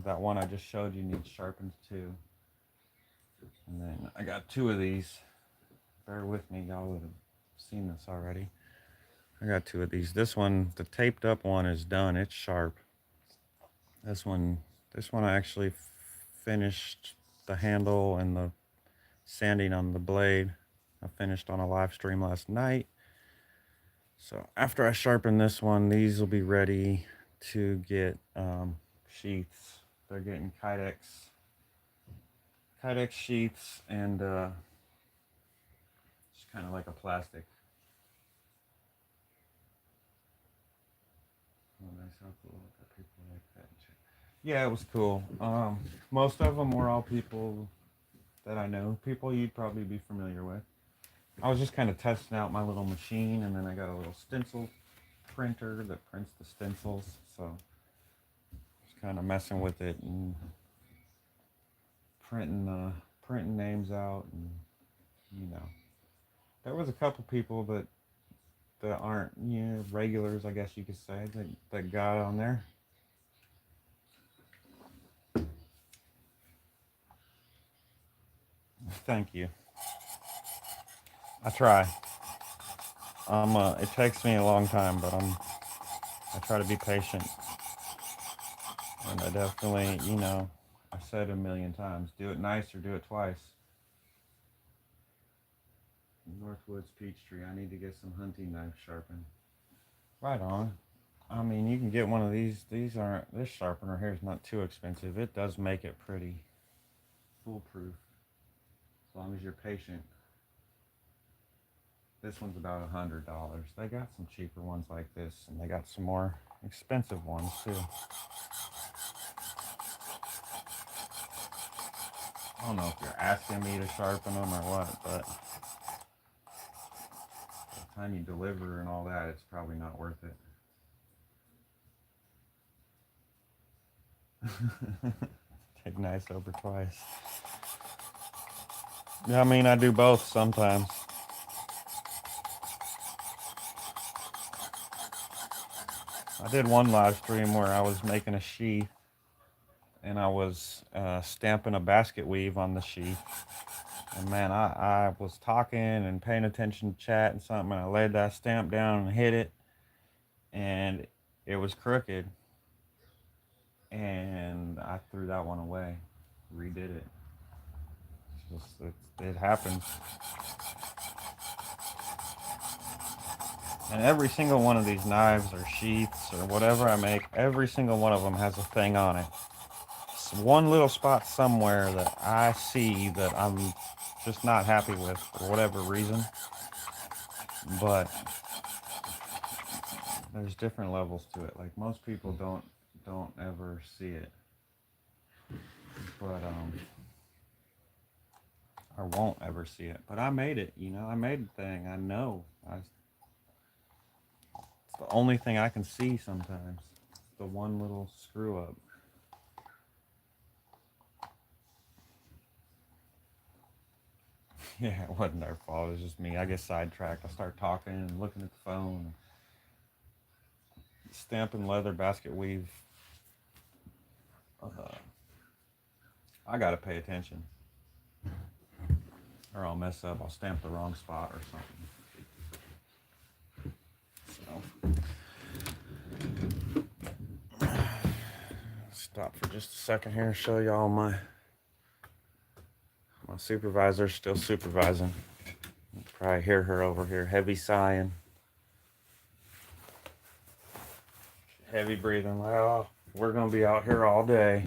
that one I just showed you needs sharpened too. And then I got 2 of these. Bear with me, y'all would have seen this already. I got 2 of these. This one, the taped up one, is done. It's sharp. This one I actually finished the handle and the sanding on the blade. I finished on a live stream last night. So after I sharpen this one, these will be ready to get sheaths. They're getting Kydex sheaths, and it's kind of like a plastic. Oh, nice, how cool that people like that. Yeah, it was cool. Most of them were all people that I know, people you'd probably be familiar with. I was just kind of testing out my little machine, and then I got a little stencil printer that prints the stencils, so just kind of messing with it and printing names out, and there was a couple people that aren't regulars, I guess you could say, that got on there. Thank you. I try. It takes me a long time, but I try to be patient. And I definitely, I said a million times, do it nice or do it twice. Northwoods Peachtree, I need to get some hunting knives sharpened. Right on. I mean, you can get one of these. This sharpener here is not too expensive. It does make it pretty foolproof, as long as you're patient. This one's about $100. They got some cheaper ones like this, and they got some more expensive ones too. I don't know if you're asking me to sharpen them or what, but by the time you deliver and all that, it's probably not worth it. Take nice over twice. Yeah, I mean, I do both sometimes. I did one live stream where I was making a sheath, and I was stamping a basket weave on the sheath. And man, I was talking and paying attention to chat and something, and I laid that stamp down and hit it, and it was crooked. And I threw that one away, redid it. It happens. And every single one of these knives or sheaths or whatever I make, every single one of them has a thing on it. It's one little spot somewhere that I see that I'm just not happy with for whatever reason. But there's different levels to it. Like most people don't ever see it, but or won't ever see it. But I made it. You know, I made the thing. I know. It's the only thing I can see sometimes. The one little screw up. Yeah, it wasn't their fault. It was just me. I get sidetracked. I start talking and looking at the phone. Stamping leather basket weave. I gotta pay attention, or I'll mess up. I'll stamp the wrong spot or something. So, stop for just a second here and show y'all my supervisor's still supervising. You probably hear her over here, heavy sighing, heavy breathing. Well, we're gonna be out here all day.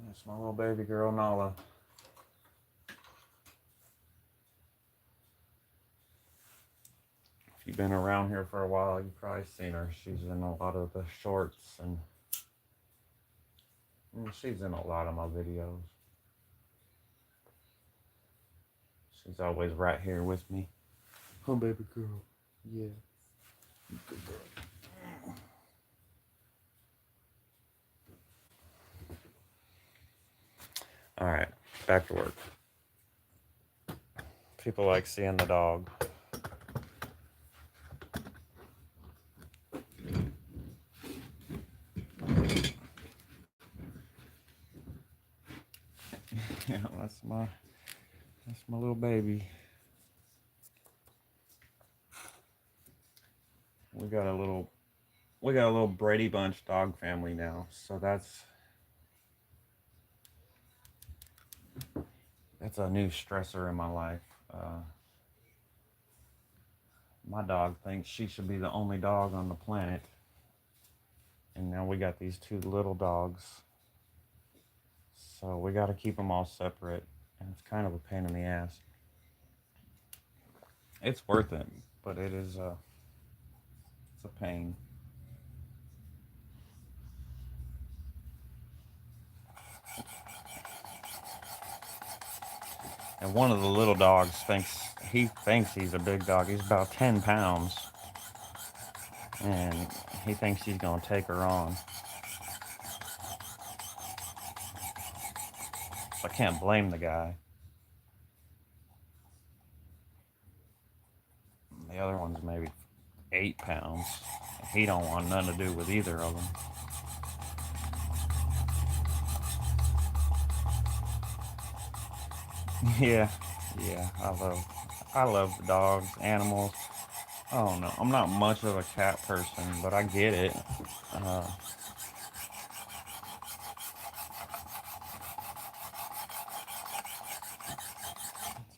That's my little baby girl, Nala. If you've been around here for a while, you've probably seen her. She's in a lot of the shorts and she's in a lot of my videos. She's always right here with me. Oh, baby girl. Yeah. Good girl. All right, back to work. People like seeing the dog. Yeah, that's my little baby. We got a little Brady Bunch dog family now, so that's a new stressor in my life. My dog thinks she should be the only dog on the planet, and now we got these two little dogs, so we got to keep them all separate, and it's kind of a pain in the ass. It's worth it, but it's a pain. And one of the little dogs thinks he's a big dog. He's about 10 pounds. And he thinks he's going to take her on. So I can't blame the guy. The other one's maybe 8 pounds. He don't want nothing to do with either of them. Yeah, I love the dogs, animals. I don't know. I'm not much of a cat person, but I get it. It's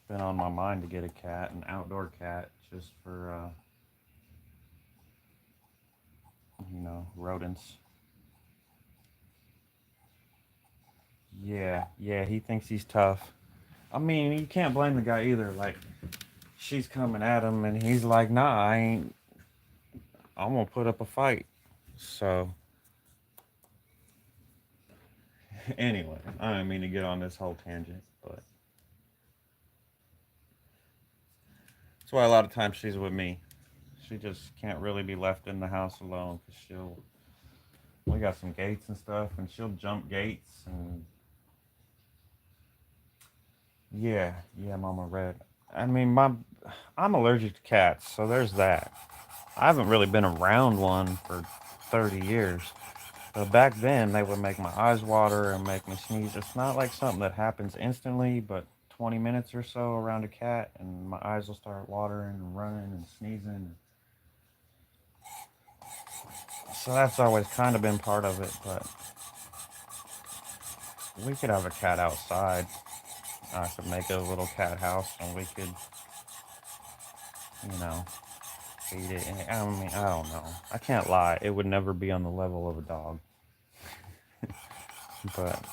been on my mind to get a cat, an outdoor cat, just for rodents. Yeah, he thinks he's tough. I mean, you can't blame the guy either. Like, she's coming at him, and he's like, "Nah, I ain't. I'm gonna put up a fight." So, anyway, I don't mean to get on this whole tangent, but that's why a lot of times she's with me. She just can't really be left in the house alone because we got some gates and stuff, and she'll jump gates and yeah, Mama Red. I mean, I'm allergic to cats, so there's that. I haven't really been around one for 30 years. But back then, they would make my eyes water and make me sneeze. It's not like something that happens instantly, but 20 minutes or so around a cat, and my eyes will start watering and running and sneezing. So that's always kind of been part of it, but we could have a cat outside. I could make a little cat house, and we could, you know, feed it. And I mean, I don't know. I can't lie. It would never be on the level of a dog. But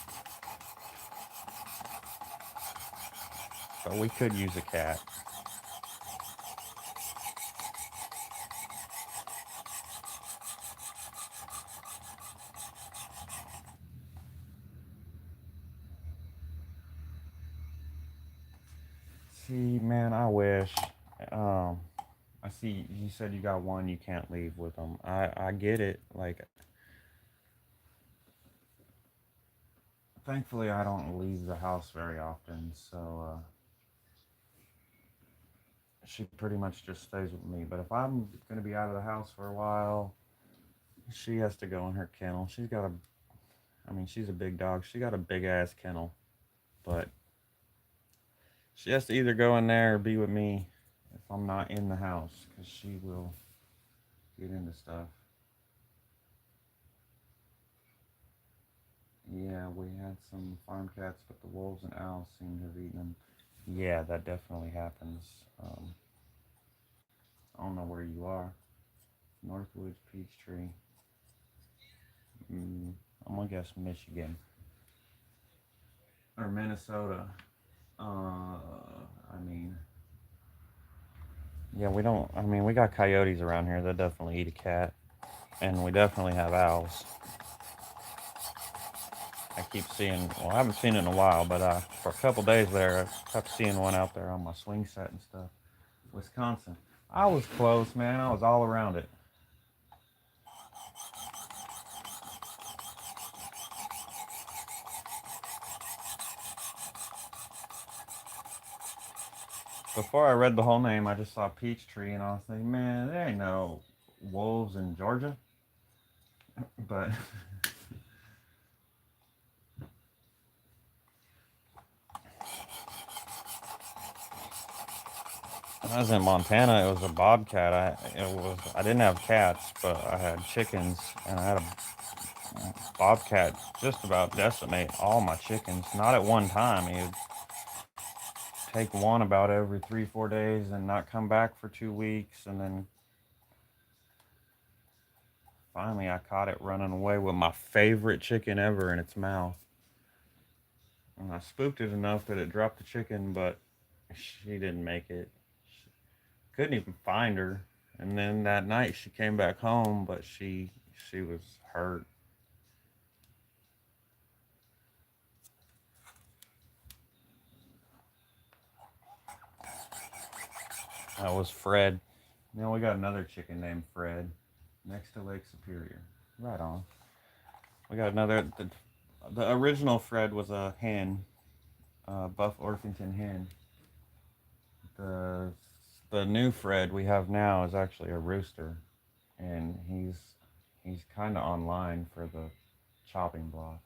so we could use a cat. See, man, I wish. Um, I see you said you got one you can't leave with them. I get it. Like, thankfully, I don't leave the house very often, so she pretty much just stays with me. But if I'm gonna be out of the house for a while, she has to go in her kennel. I mean, she's a big dog. She got a big ass kennel, but she has to either go in there or be with me if I'm not in the house, because she will get into stuff. Yeah, we had some farm cats, but the wolves and owls seem to have eaten them. Yeah, that definitely happens. I don't know where you are. Northwoods, Peachtree. Mm, I'm gonna guess Michigan or Minnesota. I mean, yeah, we don't. I mean, we got coyotes around here that definitely eat a cat, and we definitely have owls. I keep seeing. Well, I haven't seen it in a while, but for a couple days there, I kept seeing one out there on my swing set and stuff. Wisconsin. I was close, man. I was all around it. Before I read the whole name, I just saw Peachtree, and I was thinking, man, there ain't no wolves in Georgia. But when I was in Montana, it was a bobcat. I didn't have cats, but I had chickens, and I had a bobcat just about decimate all my chickens. Not at one time. He'd take one about every 3 4 days and not come back for 2 weeks, and then finally I caught it running away with my favorite chicken ever in its mouth. And I spooked it enough that it dropped the chicken, but she didn't make it. She couldn't even find her. And then that night she came back home, but she was hurt. That was Fred. Now we got another chicken named Fred next to Lake Superior. Right on. We got another. The original Fred was a hen, Buff Orpington hen. The the new Fred we have now is actually a rooster, and he's kind of online for the chopping block.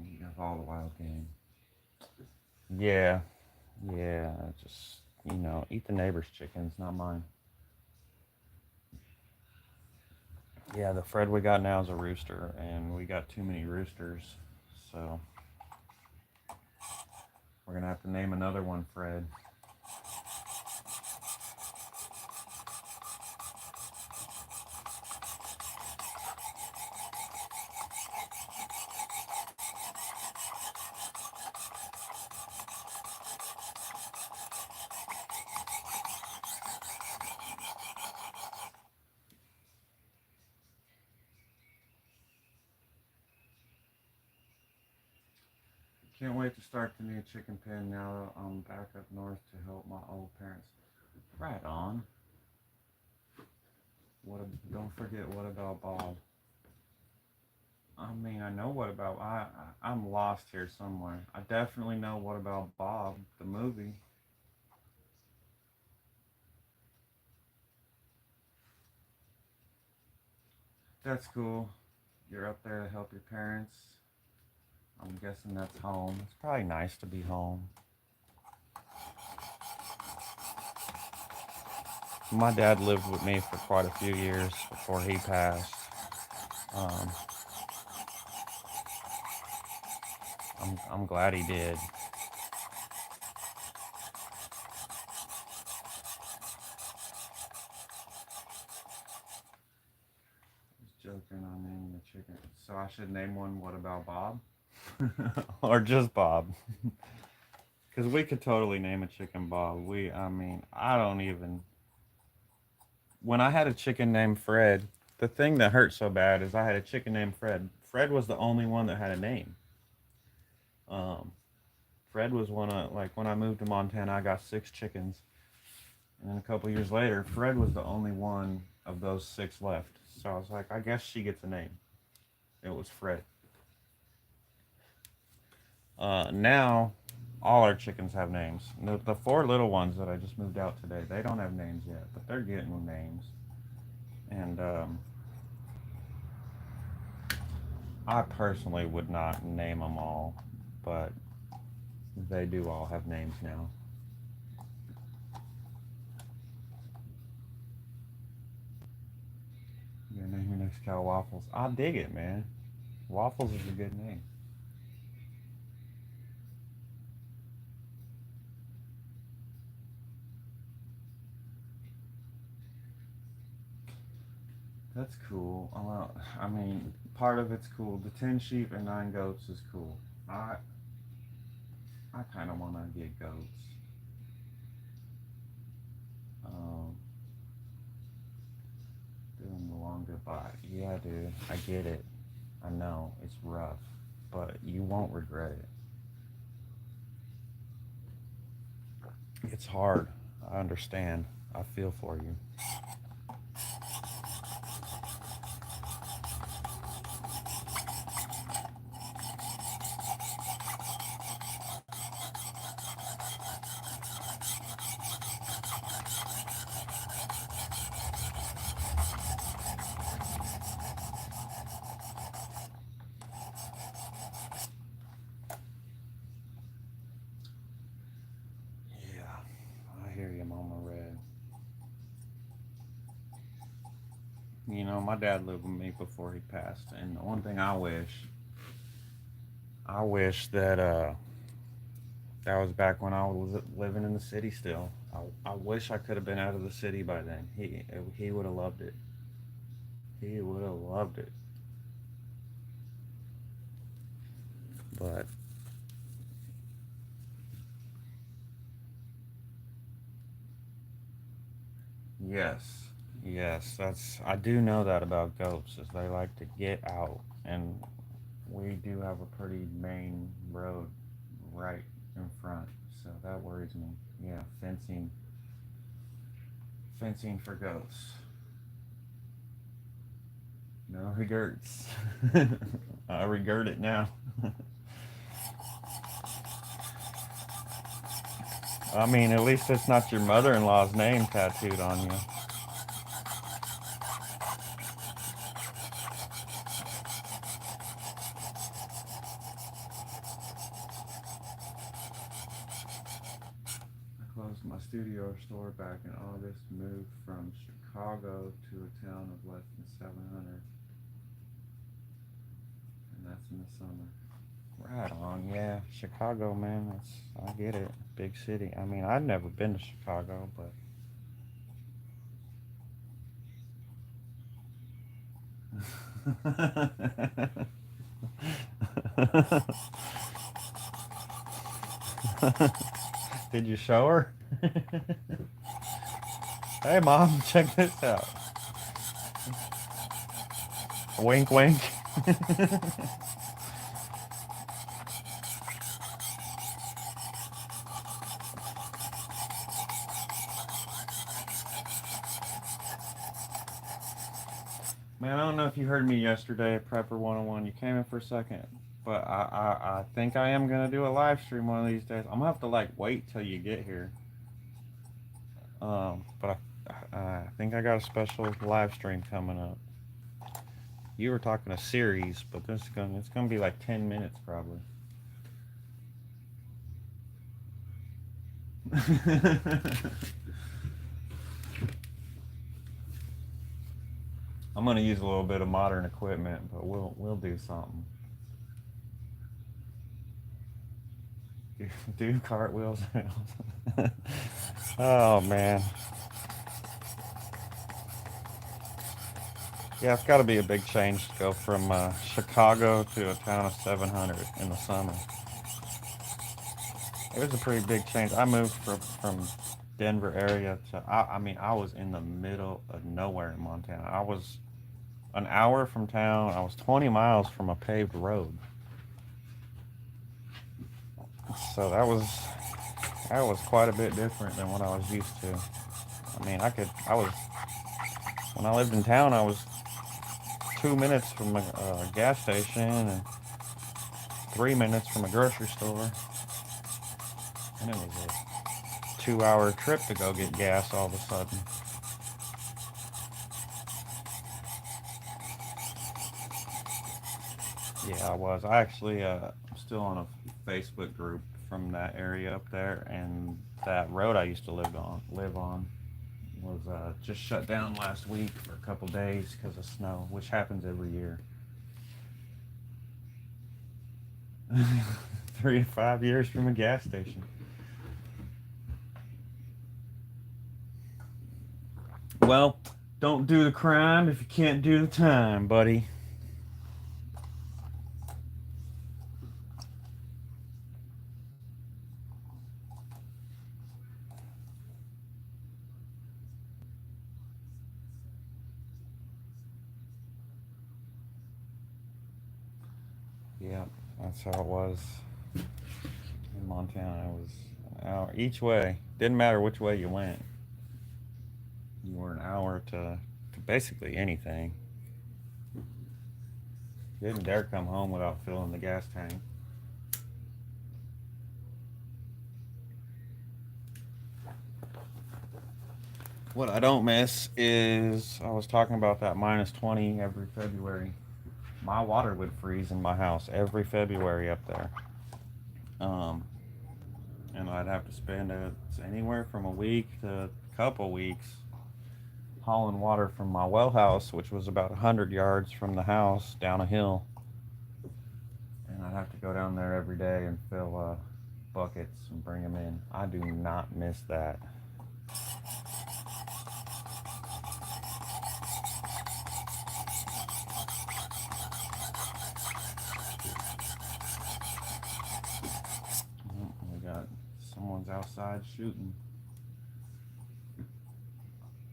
You have all the wild game. Yeah, yeah. Just eat the neighbor's chickens, not mine. Yeah, the Fred we got now is a rooster, and we got too many roosters, so we're gonna have to name another one Fred. Can't wait to start the new chicken pen now that I'm back up north to help my old parents. Right on. Don't forget what about Bob? I mean, I know what about I'm lost here somewhere. I definitely know what about Bob, the movie. That's cool. You're up there to help your parents. I'm guessing that's home. It's probably nice to be home. My dad lived with me for quite a few years before he passed. Um, I'm glad he did. Just joking on naming the chicken. So I should name one. What about Bob? Or just Bob. Because we could totally name a chicken Bob. I don't even. When I had a chicken named Fred, the thing that hurt so bad is I had a chicken named Fred. Fred was the only one that had a name. Um, Fred was one of, like, when I moved to Montana, I got 6 chickens. And then a couple years later, Fred was the only one of those 6 left. So I was like, I guess she gets a name. It was Fred. Now, all our chickens have names. The 4 little ones that I just moved out today, they don't have names yet, but they're getting names. And I personally would not name them all, but they do all have names now. You're gonna name your next cow Waffles. I dig it, man. Waffles is a good name. That's cool. I mean, part of it's cool. The 10 sheep and 9 goats is cool. I kind of want to get goats. Um, Doing the long goodbye. Yeah, dude. I get it. I know it's rough, but you won't regret it. It's hard. I understand. I feel for you. Yeah, I hear you, Mama Red. You know, my dad lived with me before he passed, and the one thing I wish that that was back when I was living in the city still. I wish I could have been out of the city by then. He would have loved it. He would have loved it. But yes, yes, that's I do know that about goats is they like to get out, and we do have a pretty main road right in front, so that worries me. Yeah, fencing for goats. No regrets. I regret it now. I mean, at least it's not your mother-in-law's name tattooed on you. I closed my studio store back in August, moved from Chicago to a town of less than 700, and that's in the summer. Right on, yeah. Chicago, man, I get it. Big city. I mean, I've never been to Chicago, but did you show her? Hey, mom, check this out. Wink, wink. Man, I don't know if you heard me yesterday at Prepper 101. You came in for a second. But I think I am going to do a live stream one of these days. I'm going to have to, like, wait till you get here. But I think I got a special live stream coming up. You were talking a series, but it's gonna be like 10 minutes probably. I'm gonna use a little bit of modern equipment, but we'll do something. Do cartwheels. Oh man. Yeah, it's got to be a big change to go from Chicago to a town of 700 in the summer. It was a pretty big change. I moved from Denver area to, I mean, I was in the middle of nowhere in Montana. I was an hour from town. I was 20 miles from a paved road. So that was quite a bit different than what I was used to. I mean, I was, when I lived in town, I was 2 minutes from a gas station and 3 minutes from a grocery store. And it was a 2 hour trip to go get gas all of a sudden. Yeah, I was. I actually, I'm still on a Facebook group from that area up there, and that road I used to live on was just shut down last week for a couple days because of snow, which happens every year. 3 to 5 years from a gas station. Well, don't do the crime if you can't do the time, buddy. Yeah, that's how it was in Montana. It was an hour each way. Didn't matter which way you went. You were an hour to basically anything. You didn't dare come home without filling the gas tank. What I don't miss is I was talking about that minus 20 every February. My water would freeze in my house every February up there. Um, and I'd have to spend anywhere from a week to a couple weeks hauling water from my well house, which was about 100 yards from the house down a hill. And I'd have to go down there every day and fill buckets and bring them in. I do not miss that. We got someone's outside shooting.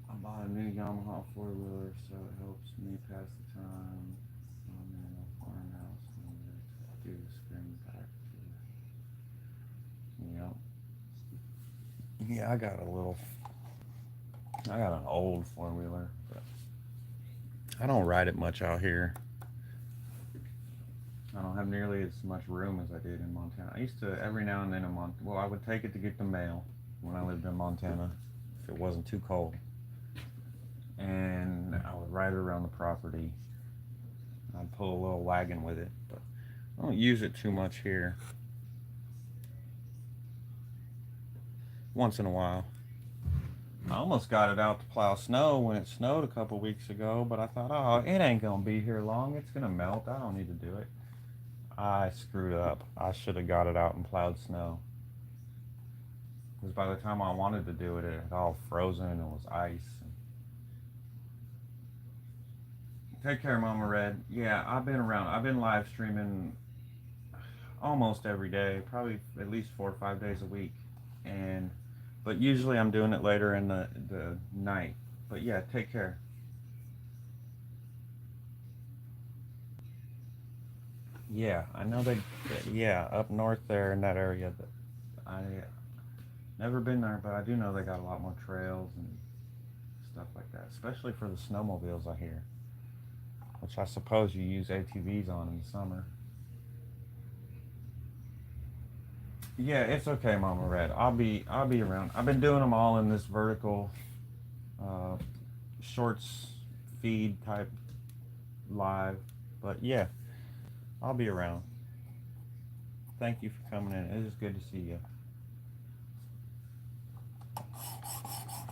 I bought a new Yamaha four-wheeler so it helps me pass the time. I'm in a farmhouse and do spring back to. Yep. Yeah, I got an old four-wheeler, but I don't ride it much out here. I don't have nearly as much room as I did in Montana. I used to every now and then well, I would take it to get the mail when I lived in Montana if it wasn't too cold. And I would ride it around the property. I'd pull a little wagon with it, but I don't use it too much here. Once in a while. I almost got it out to plow snow when it snowed a couple weeks ago, but I thought, oh, it ain't gonna be here long. It's gonna melt. I don't need to do it. I screwed up. I should have got it out and plowed snow. Because by the time I wanted to do it, it had all frozen and it was ice. Take care, Mama Red. Yeah, I've been around. I've been live streaming almost every day, probably at least 4 or 5 days a week. But usually I'm doing it later in the night. But yeah, take care. Yeah, I know yeah, up north there in that area. I never been there, but I do know they got a lot more trails and stuff like that, especially for the snowmobiles. I hear, which I suppose you use ATVs on in the summer. Yeah, it's okay, Mama Red. I'll be around. I've been doing them all in this vertical uh, shorts feed type live, but yeah, I'll be around. Thank you for coming in. It is good to see you.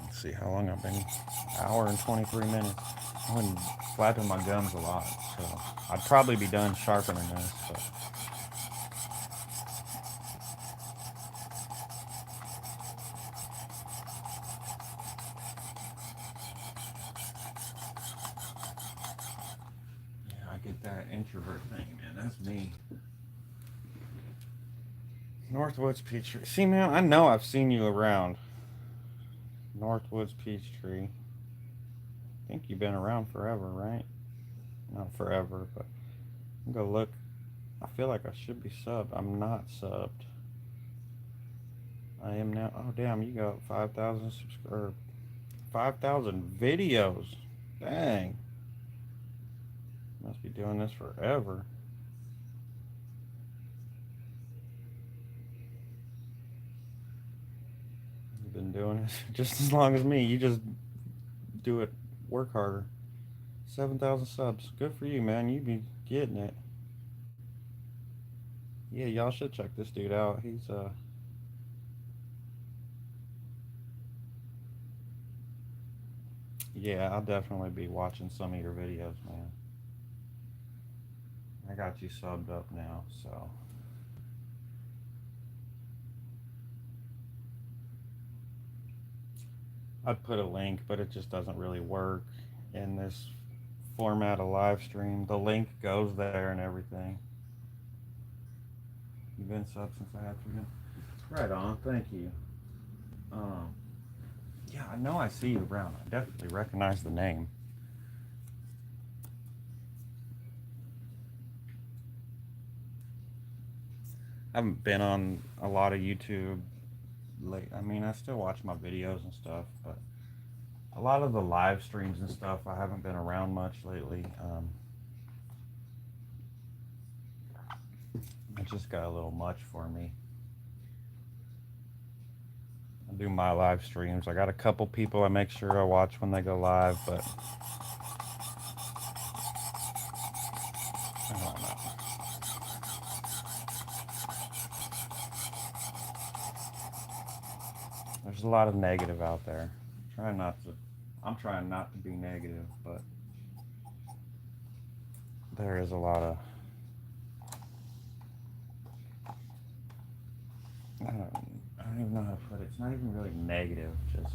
Let's see how long I've been. Hour and 23 minutes. I've been flapping my gums a lot, so I'd probably be done sharpening this. But me. Northwoods Peachtree. See, man, I know I've seen you around. Northwoods Peachtree. I think you've been around forever, right? Not forever, but I'm gonna look. I feel like I should be subbed. I'm not subbed. I am now. Oh, damn, you got 5,000 subscribers. 5,000 videos. Dang. Must be doing this forever. You've been doing this just as long as me. You just do it, work harder. 7,000 subs. Good for you, man. You be getting it. Yeah, y'all should check this dude out. He's yeah, I'll definitely be watching some of your videos, man. I got you subbed up now, so I'd put a link, but it just doesn't really work in this format of live stream. The link goes there and everything. You've been subbed since I had you. Right on, thank you. Um, yeah, I know I see you around. I definitely recognize the name. I haven't been on a lot of YouTube late. I mean, I still watch my videos and stuff, but a lot of the live streams and stuff, I haven't been around much lately. It just got a little much for me. I do my live streams. I got a couple people I make sure I watch when they go live, but I don't know. There's a lot of negative out there. I'm trying not to be negative, but there is a lot of, I don't even know how to put it. It's not even really negative, just,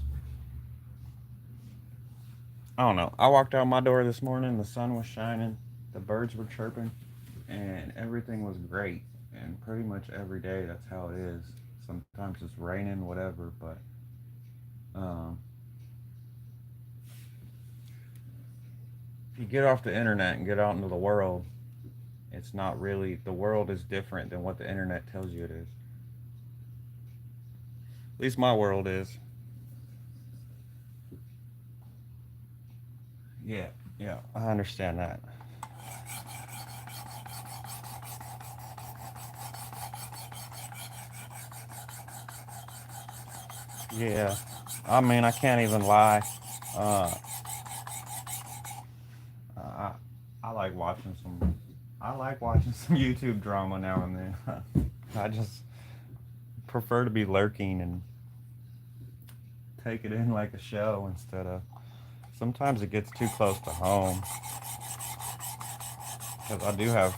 I don't know. I walked out my door this morning, the sun was shining, the birds were chirping, and everything was great. And pretty much every day that's how it is. Sometimes it's raining, whatever, but um, if you get off the internet and get out into the world, it's not really, the world is different than what the internet tells you it is. At least my world is. Yeah, yeah, I understand that. Yeah, I mean, I can't even lie. Uh, I I like watching some. I like watching some YouTube drama now and then. I just prefer to be lurking and take it in like a show instead of. Sometimes it gets too close to home because I do have,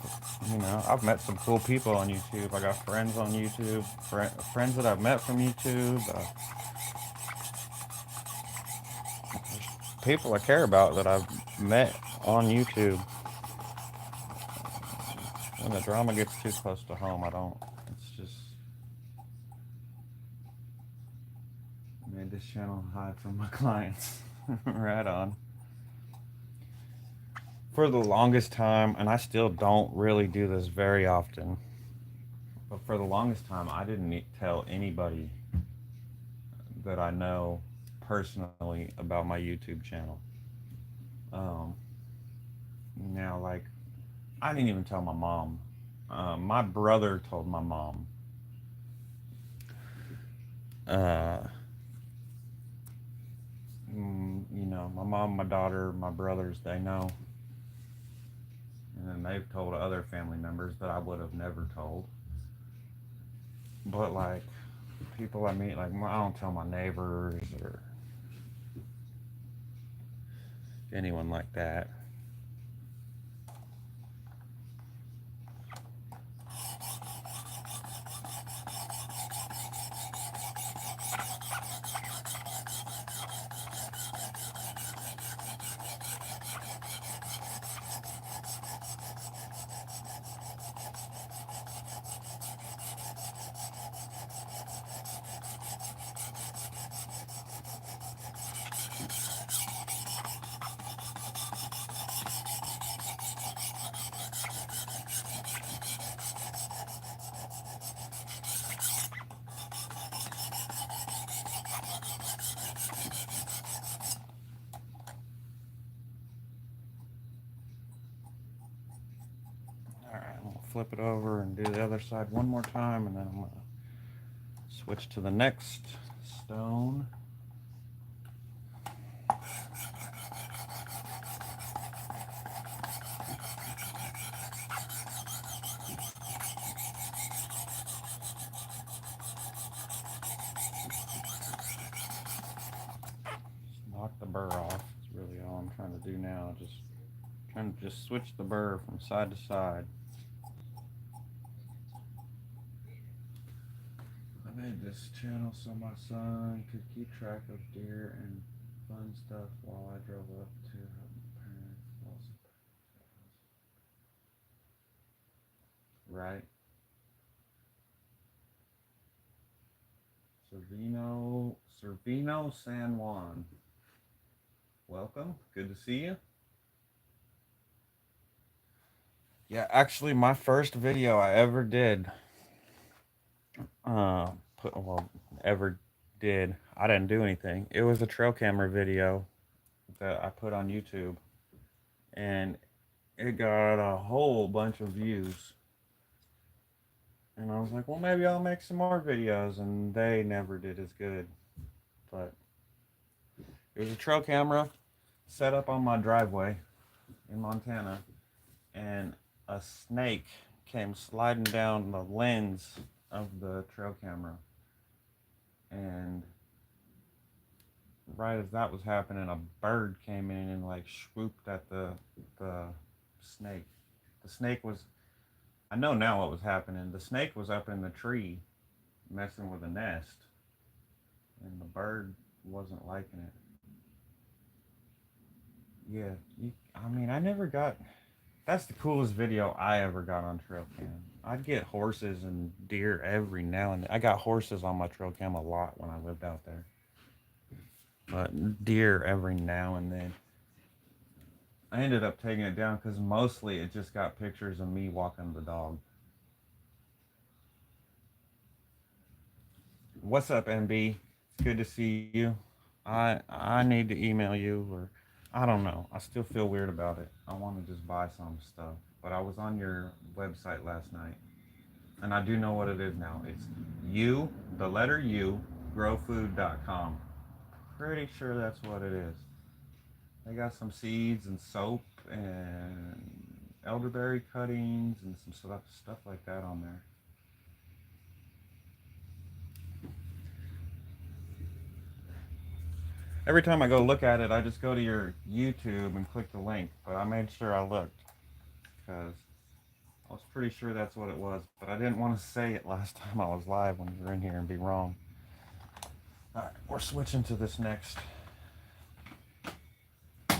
I've met some cool people on YouTube. I got friends on YouTube, friends that I've met from YouTube, people I care about that I've met on YouTube. When the drama gets too close to home, I don't. It's just made this channel hide from my clients. Right on. For the longest time, and I still don't really do this very often, but for the longest time, I didn't tell anybody that I know personally about my YouTube channel. Um, Now, like, I didn't even tell my mom. My brother told my mom. Uh, my mom, my daughter, my brothers, they know. And then they've told other family members that I would have never told. But, like, people I meet, like, I don't tell my neighbors or anyone like that. Alright, I'm gonna flip it over and do the other side one more time, and then I'm gonna switch to the next stone. Knock the burr off. That's really all I'm trying to do now. Just trying to switch the burr from side to side. I made this channel so my son could keep track of deer and fun stuff while I drove up to help my parents. Right. Servino San Juan. Welcome. Good to see you. Yeah, actually, my first video I ever did, ever did, I didn't do anything. It was a trail camera video that I put on YouTube, and it got a whole bunch of views. And I was like, well, maybe I'll make some more videos, and they never did as good. But it was a trail camera set up on my driveway in Montana, and a snake came sliding down the lens of the trail camera. And right as that was happening, a bird came in and like swooped at the snake. The snake was, I know now what was happening. The snake was up in the tree messing with a nest, and the bird wasn't liking it. Yeah, I mean, I never got. That's the coolest video I ever got on trail cam. I'd get horses and deer every now and then. I got horses on my trail cam a lot when I lived out there, but deer every now and then. I ended up taking it down because mostly it just got pictures of me walking the dog. What's up, NB? It's good to see you. I need to email you, or I don't know. I still feel weird about it. I want to just buy some stuff, but I was on your website last night, and I do know what it is now. It's U, the letter U, growfood.com. Pretty sure that's what it is. They got some seeds and soap and elderberry cuttings and some stuff like that on there. Every time I go look at it, I just go to your YouTube and click the link. But I made sure I looked because I was pretty sure that's what it was. But I didn't want to say it last time I was live when you were in here and be wrong. All right, we're switching to this next. So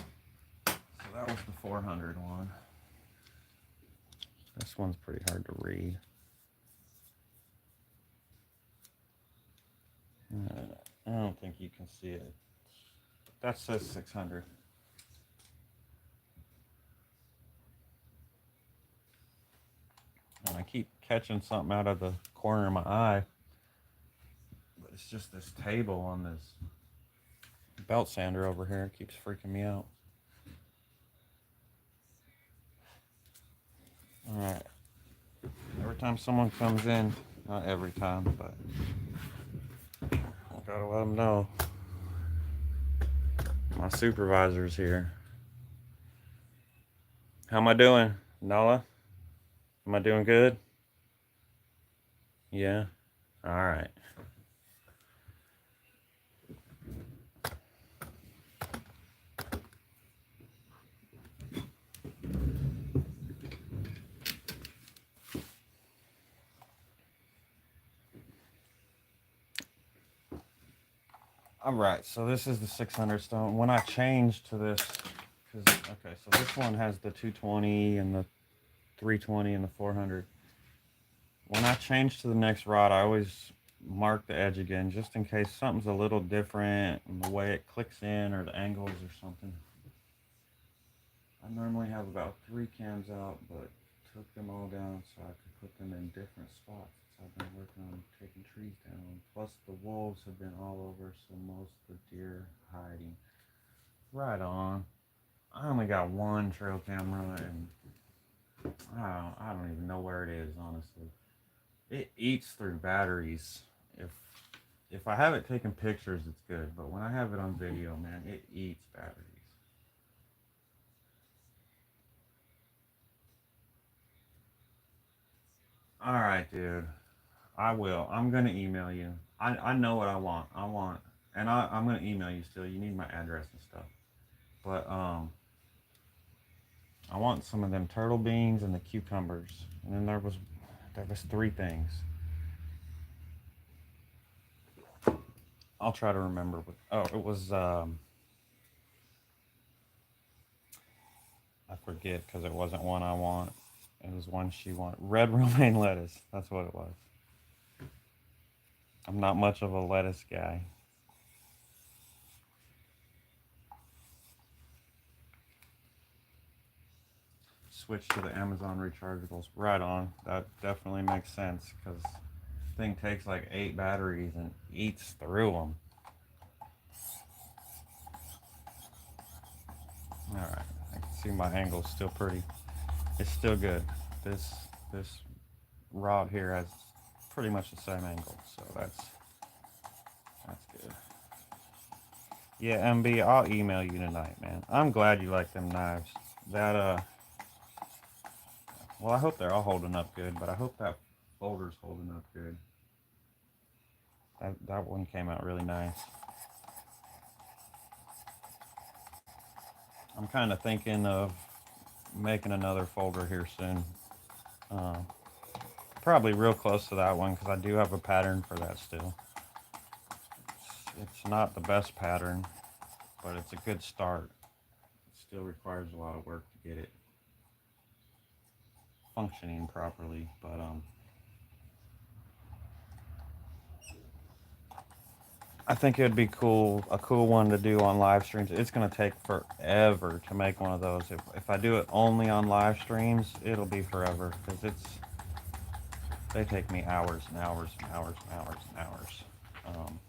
that was the 400 one. This one's pretty hard to read. I don't think you can see it. That says 600. And I keep catching something out of the corner of my eye. But it's just this table on this belt sander over here. It keeps freaking me out. Alright. Every time someone comes in, not every time, but I gotta let them know. My supervisor's here. How am I doing, Nala? Am I doing good? Yeah? Alright. Alright, so this is the 600 stone. When I changed to this, okay, so this one has the 220 and the 320 and the 400. When I change to the next rod, I always mark the edge again, just in case something's a little different in the way it clicks in or the angles or something. I normally have about 3 cams out, but took them all down so I could put them in different spots. I've been working on taking trees down. Plus the wolves have been all over, so most of the deer hiding. Right on. I only got one trail camera, and I don't even know where it is, honestly. It eats through batteries. If if I have it taking pictures, it's good. But when I have it on video, man, it eats batteries. All right, dude. I will. I'm gonna email you. I know what I want. And I'm gonna email you still. You need my address and stuff. But I want some of them turtle beans and the cucumbers. And then there was three things. I'll try to remember. It was I forget because it wasn't one I want. It was one she wanted. Red romaine lettuce. That's what it was. I'm not much of a lettuce guy. Switch to the Amazon rechargeables. Right on. That definitely makes sense because thing takes like 8 batteries and eats through them. All right. I can see my angle's still pretty. It's still good. This rod here has pretty much the same angle, so that's good. Yeah, MB, I'll email you tonight, man. I'm glad you like them knives. That well, I hope they're all holding up good, but I hope that folder's holding up good. That one came out really nice. I'm kind of thinking of making another folder here soon. Uh, Probably real close to that one because I do have a pattern for that still. It's not the best pattern, but it's a good start. It still requires a lot of work to get it functioning properly, but I think it'd be a cool one to do on live streams. It's gonna take forever to make one of those. If I do it only on live streams, it'll be forever because they take me hours and hours and hours and hours and hours. Um,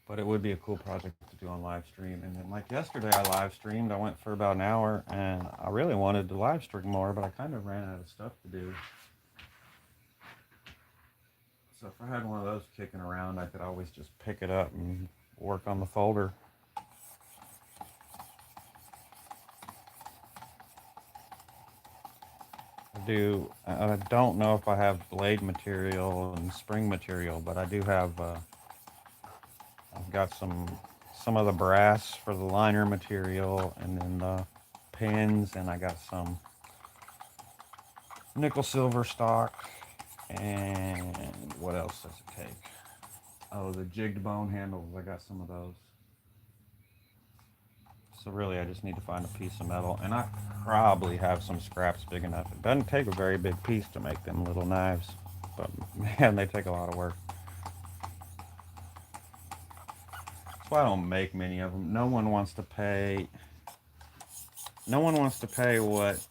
but it would be a cool project to do on live stream. And then like yesterday, I live streamed. I went for about an hour, and I really wanted to live stream more, but I kind of ran out of stuff to do. So if I had one of those kicking around, I could always just pick it up and work on the folder. I don't know if I have blade material and spring material, but I do have. I've got some of the brass for the liner material, and then the pins, and I got some nickel silver stock. And what else does it take? Oh, the jigged bone handles. I got some of those. So really, I just need to find a piece of metal, and I probably have some scraps big enough. It doesn't take a very big piece to make them little knives, but man, they take a lot of work. That's why I don't make many of them. No one wants to pay. No one wants to pay what.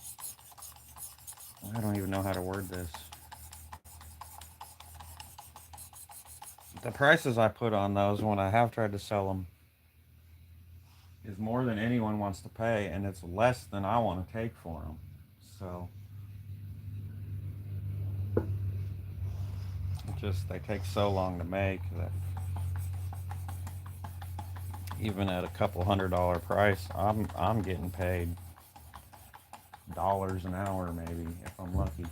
I don't even know how to word this. The prices I put on those when I have tried to sell them is more than anyone wants to pay, and it's less than I want to take for them. So they take so long to make that even at a couple $100 price, I'm getting paid dollars an hour maybe if I'm lucky.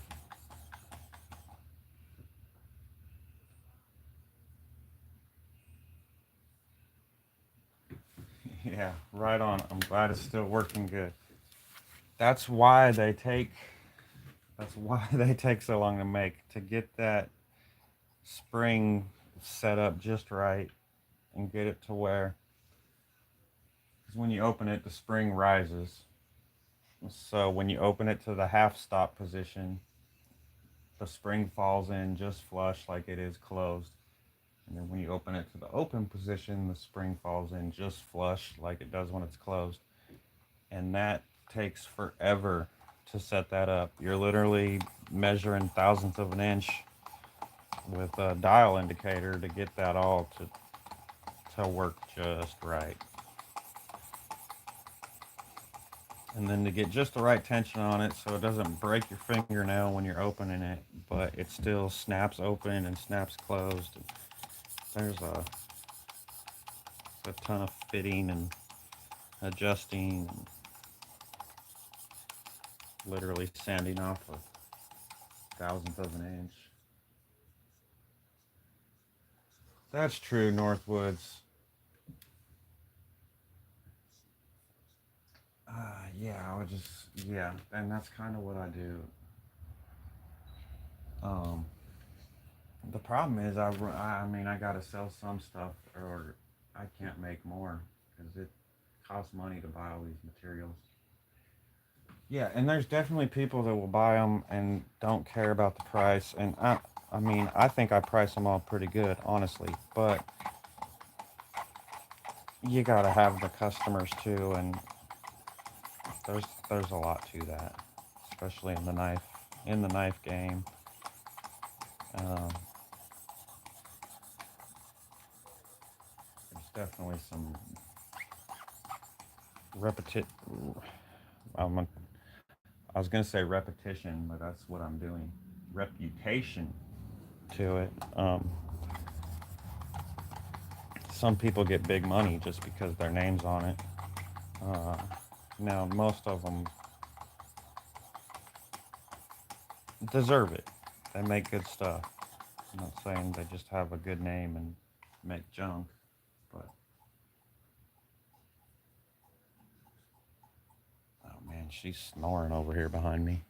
Yeah, right on. I'm glad it's still working good. That's why they take that's why they take so long to make, to get that spring set up just right and get it to where, because when you open it, the spring rises. So when you open it to the half stop position, the spring falls in just flush like it is closed. And then when you open it to the open position, the spring falls in just flush like it does when it's closed. And that takes forever to set that up. You're literally measuring thousandths of an inch with a dial indicator to get that all to work just right. And then to get just the right tension on it so it doesn't break your fingernail when you're opening it, but it still snaps open and snaps closed. There's a ton of fitting and adjusting and literally sanding off a thousandth of an inch. That's true, Northwoods. Yeah, I would just, yeah, and that's kind of what I do. Um, the problem is, I mean, I gotta sell some stuff, or I can't make more because it costs money to buy all these materials. Yeah, and there's definitely people that will buy them and don't care about the price. And I mean, I think I price them all pretty good, honestly. But you gotta have the customers too, and there's a lot to that, especially in the knife game. Um, there's definitely some repeti. I'm a, I was gonna say repetition, but that's what I'm doing. Reputation to it. Some people get big money just because their name's on it. Uh, Now, most of them deserve it. They make good stuff. I'm not saying they just have a good name and make junk, but oh man, she's snoring over here behind me.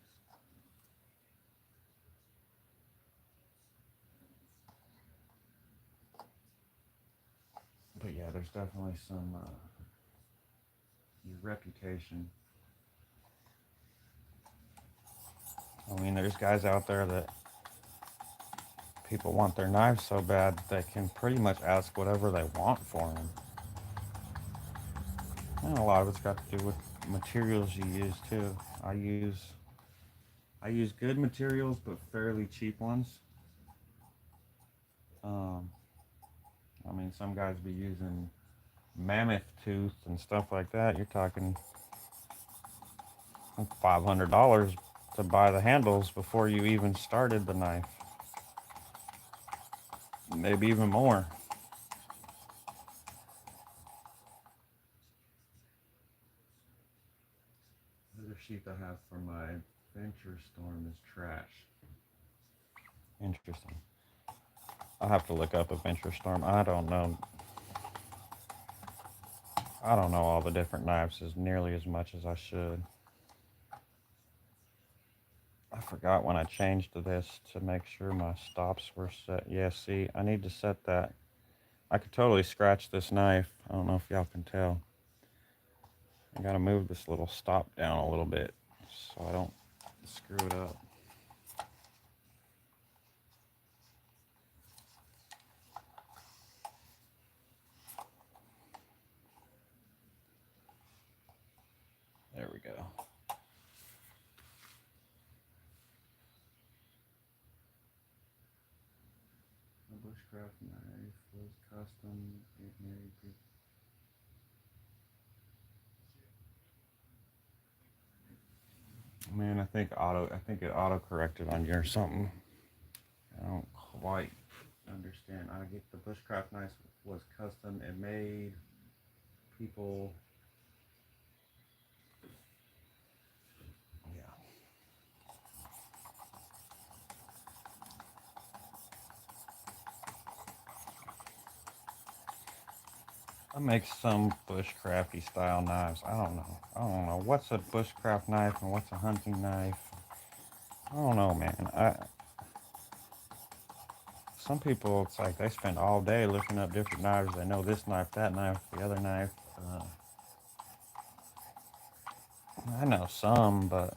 But yeah, there's definitely some your reputation. I mean, there's guys out there that people want their knives so bad they can pretty much ask whatever they want for them. And a lot of it's got to do with materials you use too. I use I use good materials but fairly cheap ones. Um, I mean, some guys be using mammoth tooth and stuff like that. You're talking $500 to buy the handles before you even started the knife, maybe even more. The other sheath I have for my Venture Storm is trash. Interesting. I'll have to look up a Venture Storm. I don't know. I don't know all the different knives as nearly as much as I should. I forgot when I changed to this to make sure my stops were set. Yeah, see, I need to set that. I could totally scratch this knife. I don't know if y'all can tell. I gotta move this little stop down a little bit so I don't screw it up. There we go. The bushcraft knife was custom. It made. Man, I think it auto corrected on you or something. I don't quite understand. I get the bushcraft knife was custom. It made people. Yeah. I make some bushcrafty style knives. I don't know. I don't know what's a bushcraft knife and what's a hunting knife. I don't know, man. Some people, it's like they spend all day looking up different knives. They know this knife, that knife, the other knife. I know some, but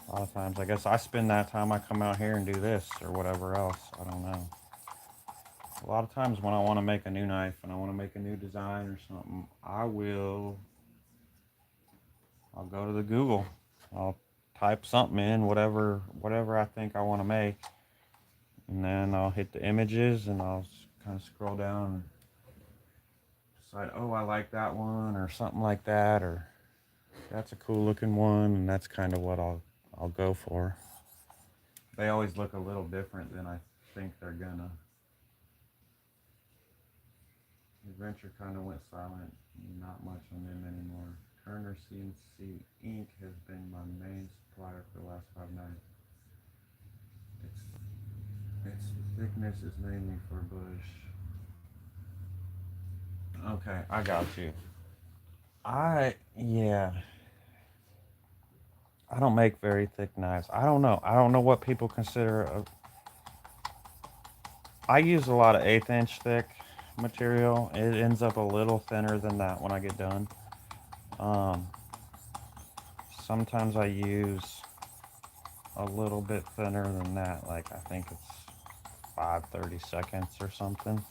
a lot of times, I guess I spend that time. I come out here and do this or whatever else. I don't know. A lot of times when I want to make a new knife and I want to make a new design or something, I'll go to the Google. I'll type something in, whatever I think I want to make, and then I'll hit the images and I'll kind of scroll down. And decide, oh, I like that one or something like that, or that's a cool looking one, and that's kind of what I'll go for. They always look a little different than I think they're gonna. The adventure kind of went silent. Not much on them anymore. Turner CNC ink has been my main supplier for the last 5 nights. Its thickness is mainly for bush. Okay, I got you. Yeah. I don't make very thick knives. I don't know. I don't know what people consider I use a lot of 1/8 inch thick material. It ends up a little thinner than that when I get done. Um, Sometimes I use a little bit thinner than that. Like I think it's 5/32 or something,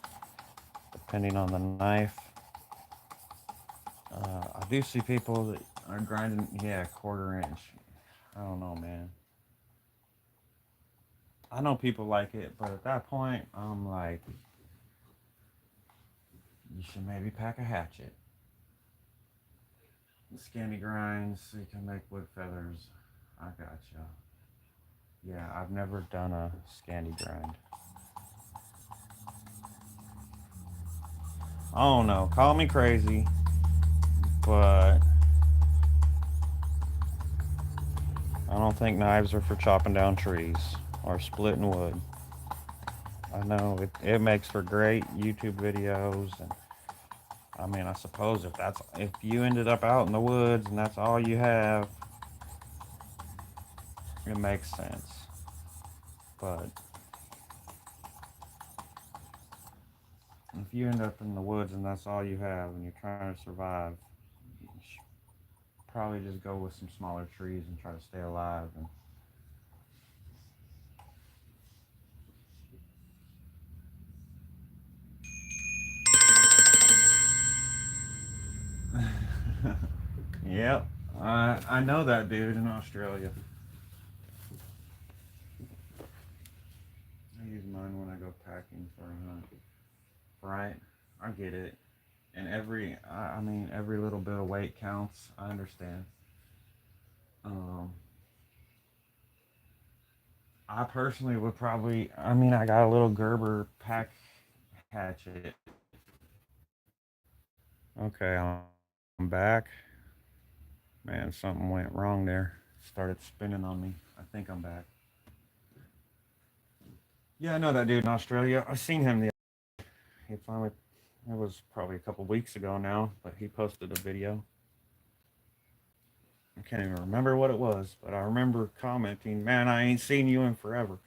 depending on the knife. I do see people that are grinding, yeah, 1/4 inch. I don't know, man. I know people like it, but at that point, I'm like, you should maybe pack a hatchet. Scanty grinds so you can make wood feathers. I gotcha. Yeah, I've never done a scanty grind. I don't know. Call me crazy, but I don't think knives are for chopping down trees or splitting wood. I know it makes for great YouTube videos, and I mean, I suppose if you ended up out in the woods and that's all you have, it makes sense. But if you end up in the woods and that's all you have and you're trying to survive, you should probably just go with some smaller trees and try to stay alive. And yep, I know that dude in Australia. I use mine when I go packing for a hunt. Right? I get it. And I mean, every little bit of weight counts. I understand. Um, I personally would probably, I mean, I got a little Gerber pack hatchet. Okay, I'm back. Man, something went wrong there. Started spinning on me. I think I'm back. Yeah, I know that dude in Australia. I seen him. He finally, it was probably a couple weeks ago now, but he posted a video. I can't even remember what it was, but I remember commenting, "Man, I ain't seen you in forever."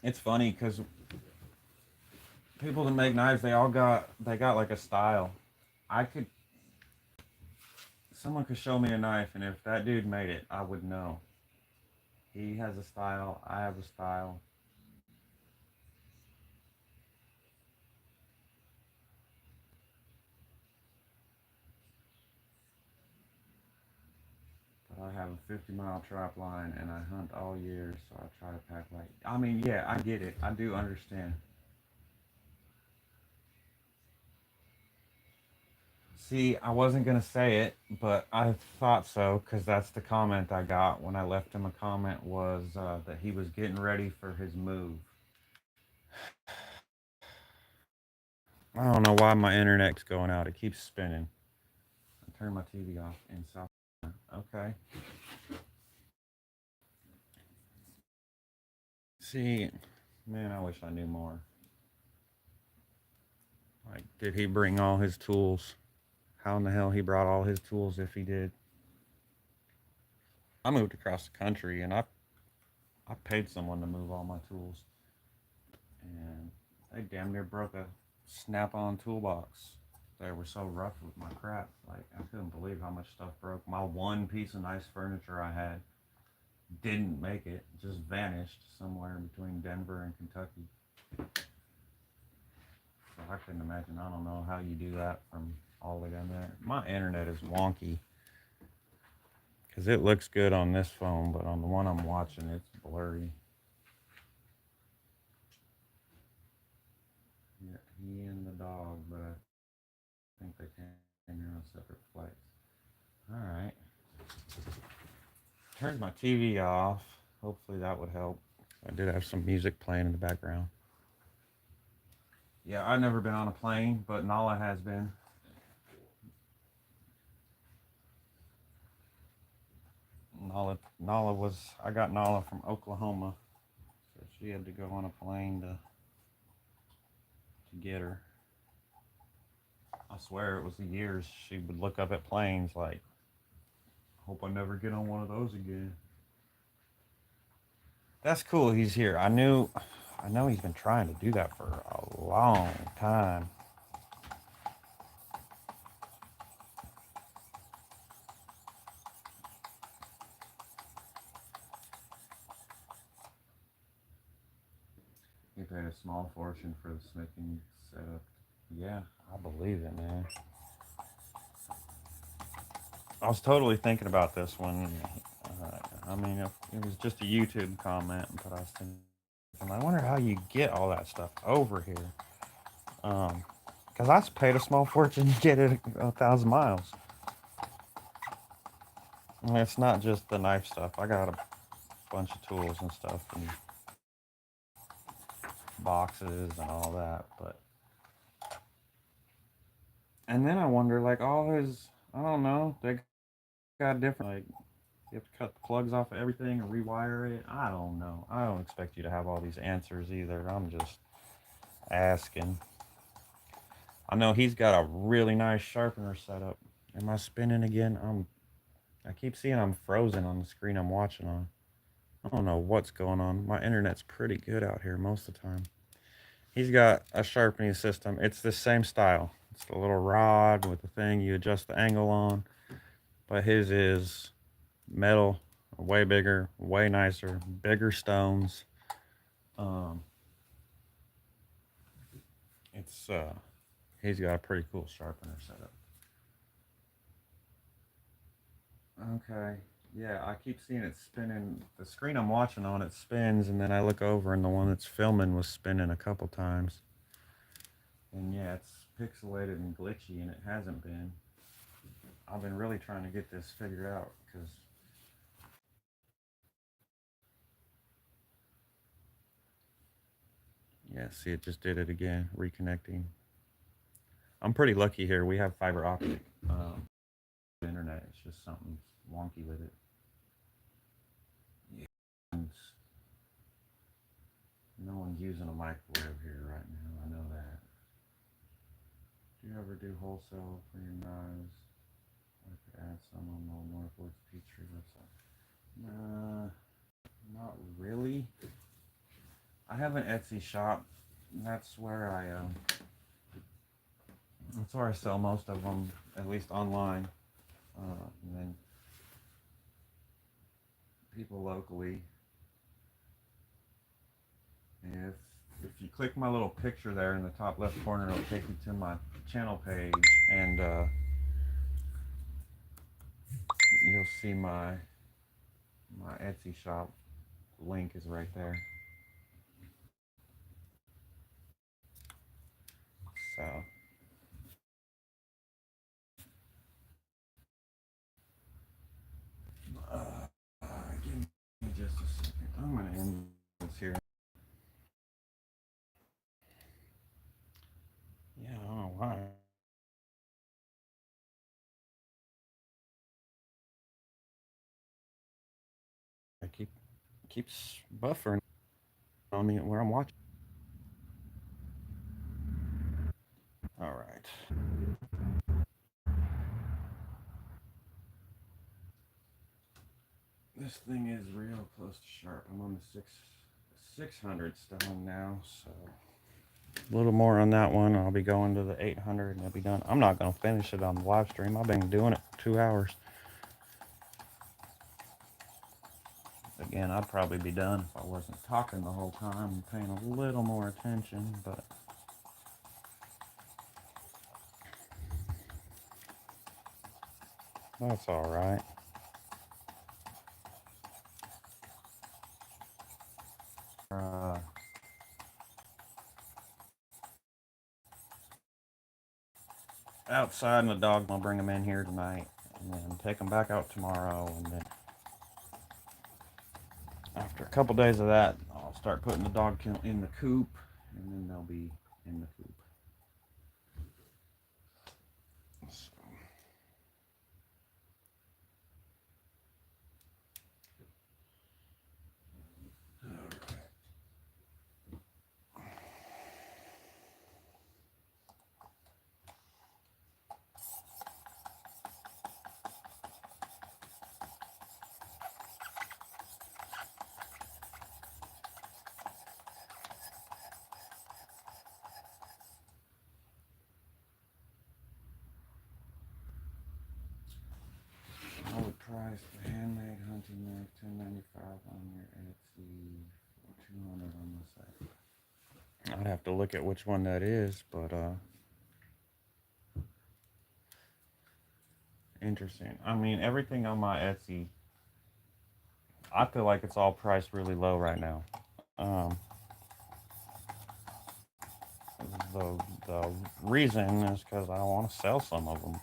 It's funny because people that make knives, they got like a style. I could Someone could show me a knife, and if that dude made it, I would know. He has a style. I have a style. But I have a 50-mile trap line, and I hunt all year, so I try to pack light. I mean, yeah, I get it. I do understand. See, I wasn't gonna say it, but I thought so because that's the comment I got when I left him a comment was that he was getting ready for his move. I don't know why my internet's going out. It keeps spinning. I turned my TV off in South. Okay. See, man, I wish I knew more. Like, did he bring all his tools? How in the hell he brought all his tools if he did? I moved across the country and I paid someone to move all my tools, and they damn near broke a snap-on toolbox. They were so rough with my crap. Like I couldn't believe how much stuff broke. My one piece of nice furniture I had didn't make it, just vanished somewhere between Denver and Kentucky. So I couldn't imagine. I don't know how you do that from all the way down there. My internet is wonky because it looks good on this phone, but on the one I'm watching, it's blurry. he and the dog, but I think they came here on separate flights. Alright. Turned my TV off. Hopefully that would help. I did have some music playing in the background. Yeah, I've never been on a plane, but Nala has been. I got Nala from Oklahoma, so she had to go on a plane to get her. I swear it was the years she would look up at planes like, hope I never get on one of those again. That's cool he's here. I know he's been trying to do that for a long time. He paid a small fortune for the smithing setup. Yeah, I believe it, man. I was totally thinking about this one. I mean, it was just a YouTube comment, but I was thinking, I wonder how you get all that stuff over here. Because I paid a small fortune to get it 1,000 miles. And it's not just the knife stuff. I got a bunch of tools and stuff and boxes and all that. But and then I wonder, like all his, I don't know, they got different. Like you have to cut the plugs off of everything and rewire it. I don't know. I don't expect you to have all these answers either. I'm just asking. I know he's got a really nice sharpener setup. Am I spinning again? I keep seeing I'm frozen on the screen I'm watching on. I don't know what's going on. My internet's pretty good out here most of the time. He's got a sharpening system. It's the same style. It's the little rod with the thing you adjust the angle on. But his is metal, way bigger, way nicer, bigger stones. Um, it's he's got a pretty cool sharpener setup. Okay. Yeah, I keep seeing it spinning. The screen I'm watching on, it spins, and then I look over, and the one that's filming was spinning a couple times. And yeah, it's pixelated and glitchy, and it hasn't been. I've been really trying to get this figured out because yeah, see, it just did it again, reconnecting. I'm pretty lucky here. We have fiber optic internet. It's just something wonky with it. Yeah. And no one's using a microwave here right now. I know that. Do you ever do wholesale for your knives? I could add some on the Northwoods Peachtree website. Not really. I have an Etsy shop. That's where that's where I sell most of them, at least online. And then people locally. If if you click my little picture there in the top left corner, it'll take you to my channel page, and you'll see my Etsy shop link is right there. So give me just a second. I'm gonna end this here. Yeah, I don't know why. I keeps buffering on me where I'm watching. All right. This thing is real close to sharp. I'm on the 600 stone now, so a little more on that one. I'll be going to the 800 and it'll be done. I'm not gonna finish it on the live stream. I've been doing it 2 hours. Again, I'd probably be done if I wasn't talking the whole time and paying a little more attention, but that's all right. Uh, outside, and the dog, I'll bring them in here tonight and then take them back out tomorrow. And then after a couple days of that, I'll start putting the dog in the coop, and then they'll be in the coop. So. I would price the handmade hunting knife $10.95 on your Etsy, $200 on the site. I'd have to look at which one that is, but interesting. I mean, everything on my Etsy, I feel like it's all priced really low right now. Um, the reason is because I want to sell some of them.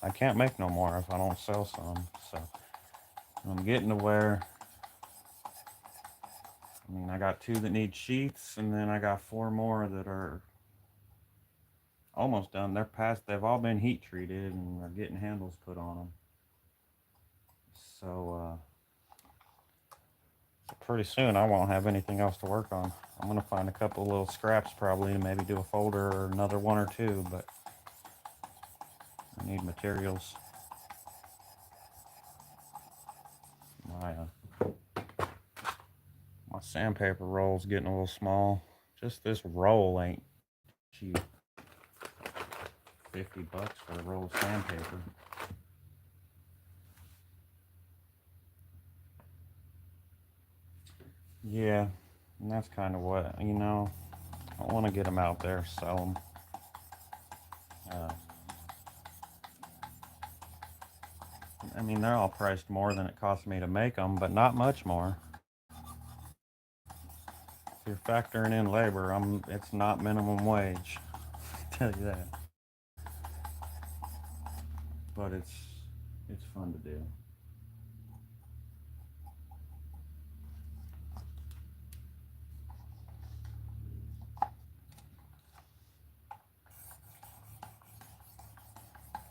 I can't make no more if I don't sell some. So I'm getting to where, I mean, I got 2 that need sheaths, and then I got 4 more that are almost done. They've all been heat treated, and they're getting handles put on them. So pretty soon I won't have anything else to work on. I'm gonna find a couple of little scraps probably and maybe do a folder or another 1 or 2, but I need materials. My sandpaper roll's getting a little small. Just this roll ain't cheap. $50 for a roll of sandpaper. Yeah, and that's kind of what, I want to get them out there, sell them. I mean, they're all priced more than it cost me to make them, but not much more. If you're factoring in labor, it's not minimum wage. I'll tell you that. But it's fun to do.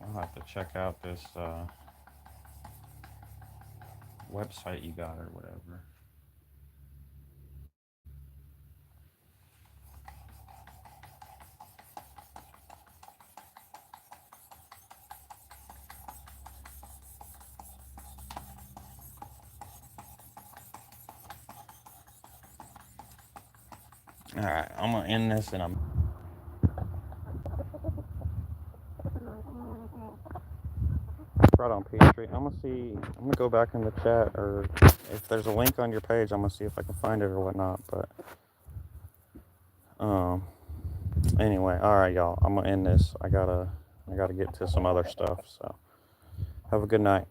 I'll have to check out this website you got or whatever. All right, I'm gonna end this, and I'm right on Peachtree. I'm gonna go back in the chat, or if there's a link on your page, I'm gonna see if I can find it or whatnot. But anyway, all right, y'all. I'm gonna end this. I gotta get to some other stuff. So have a good night.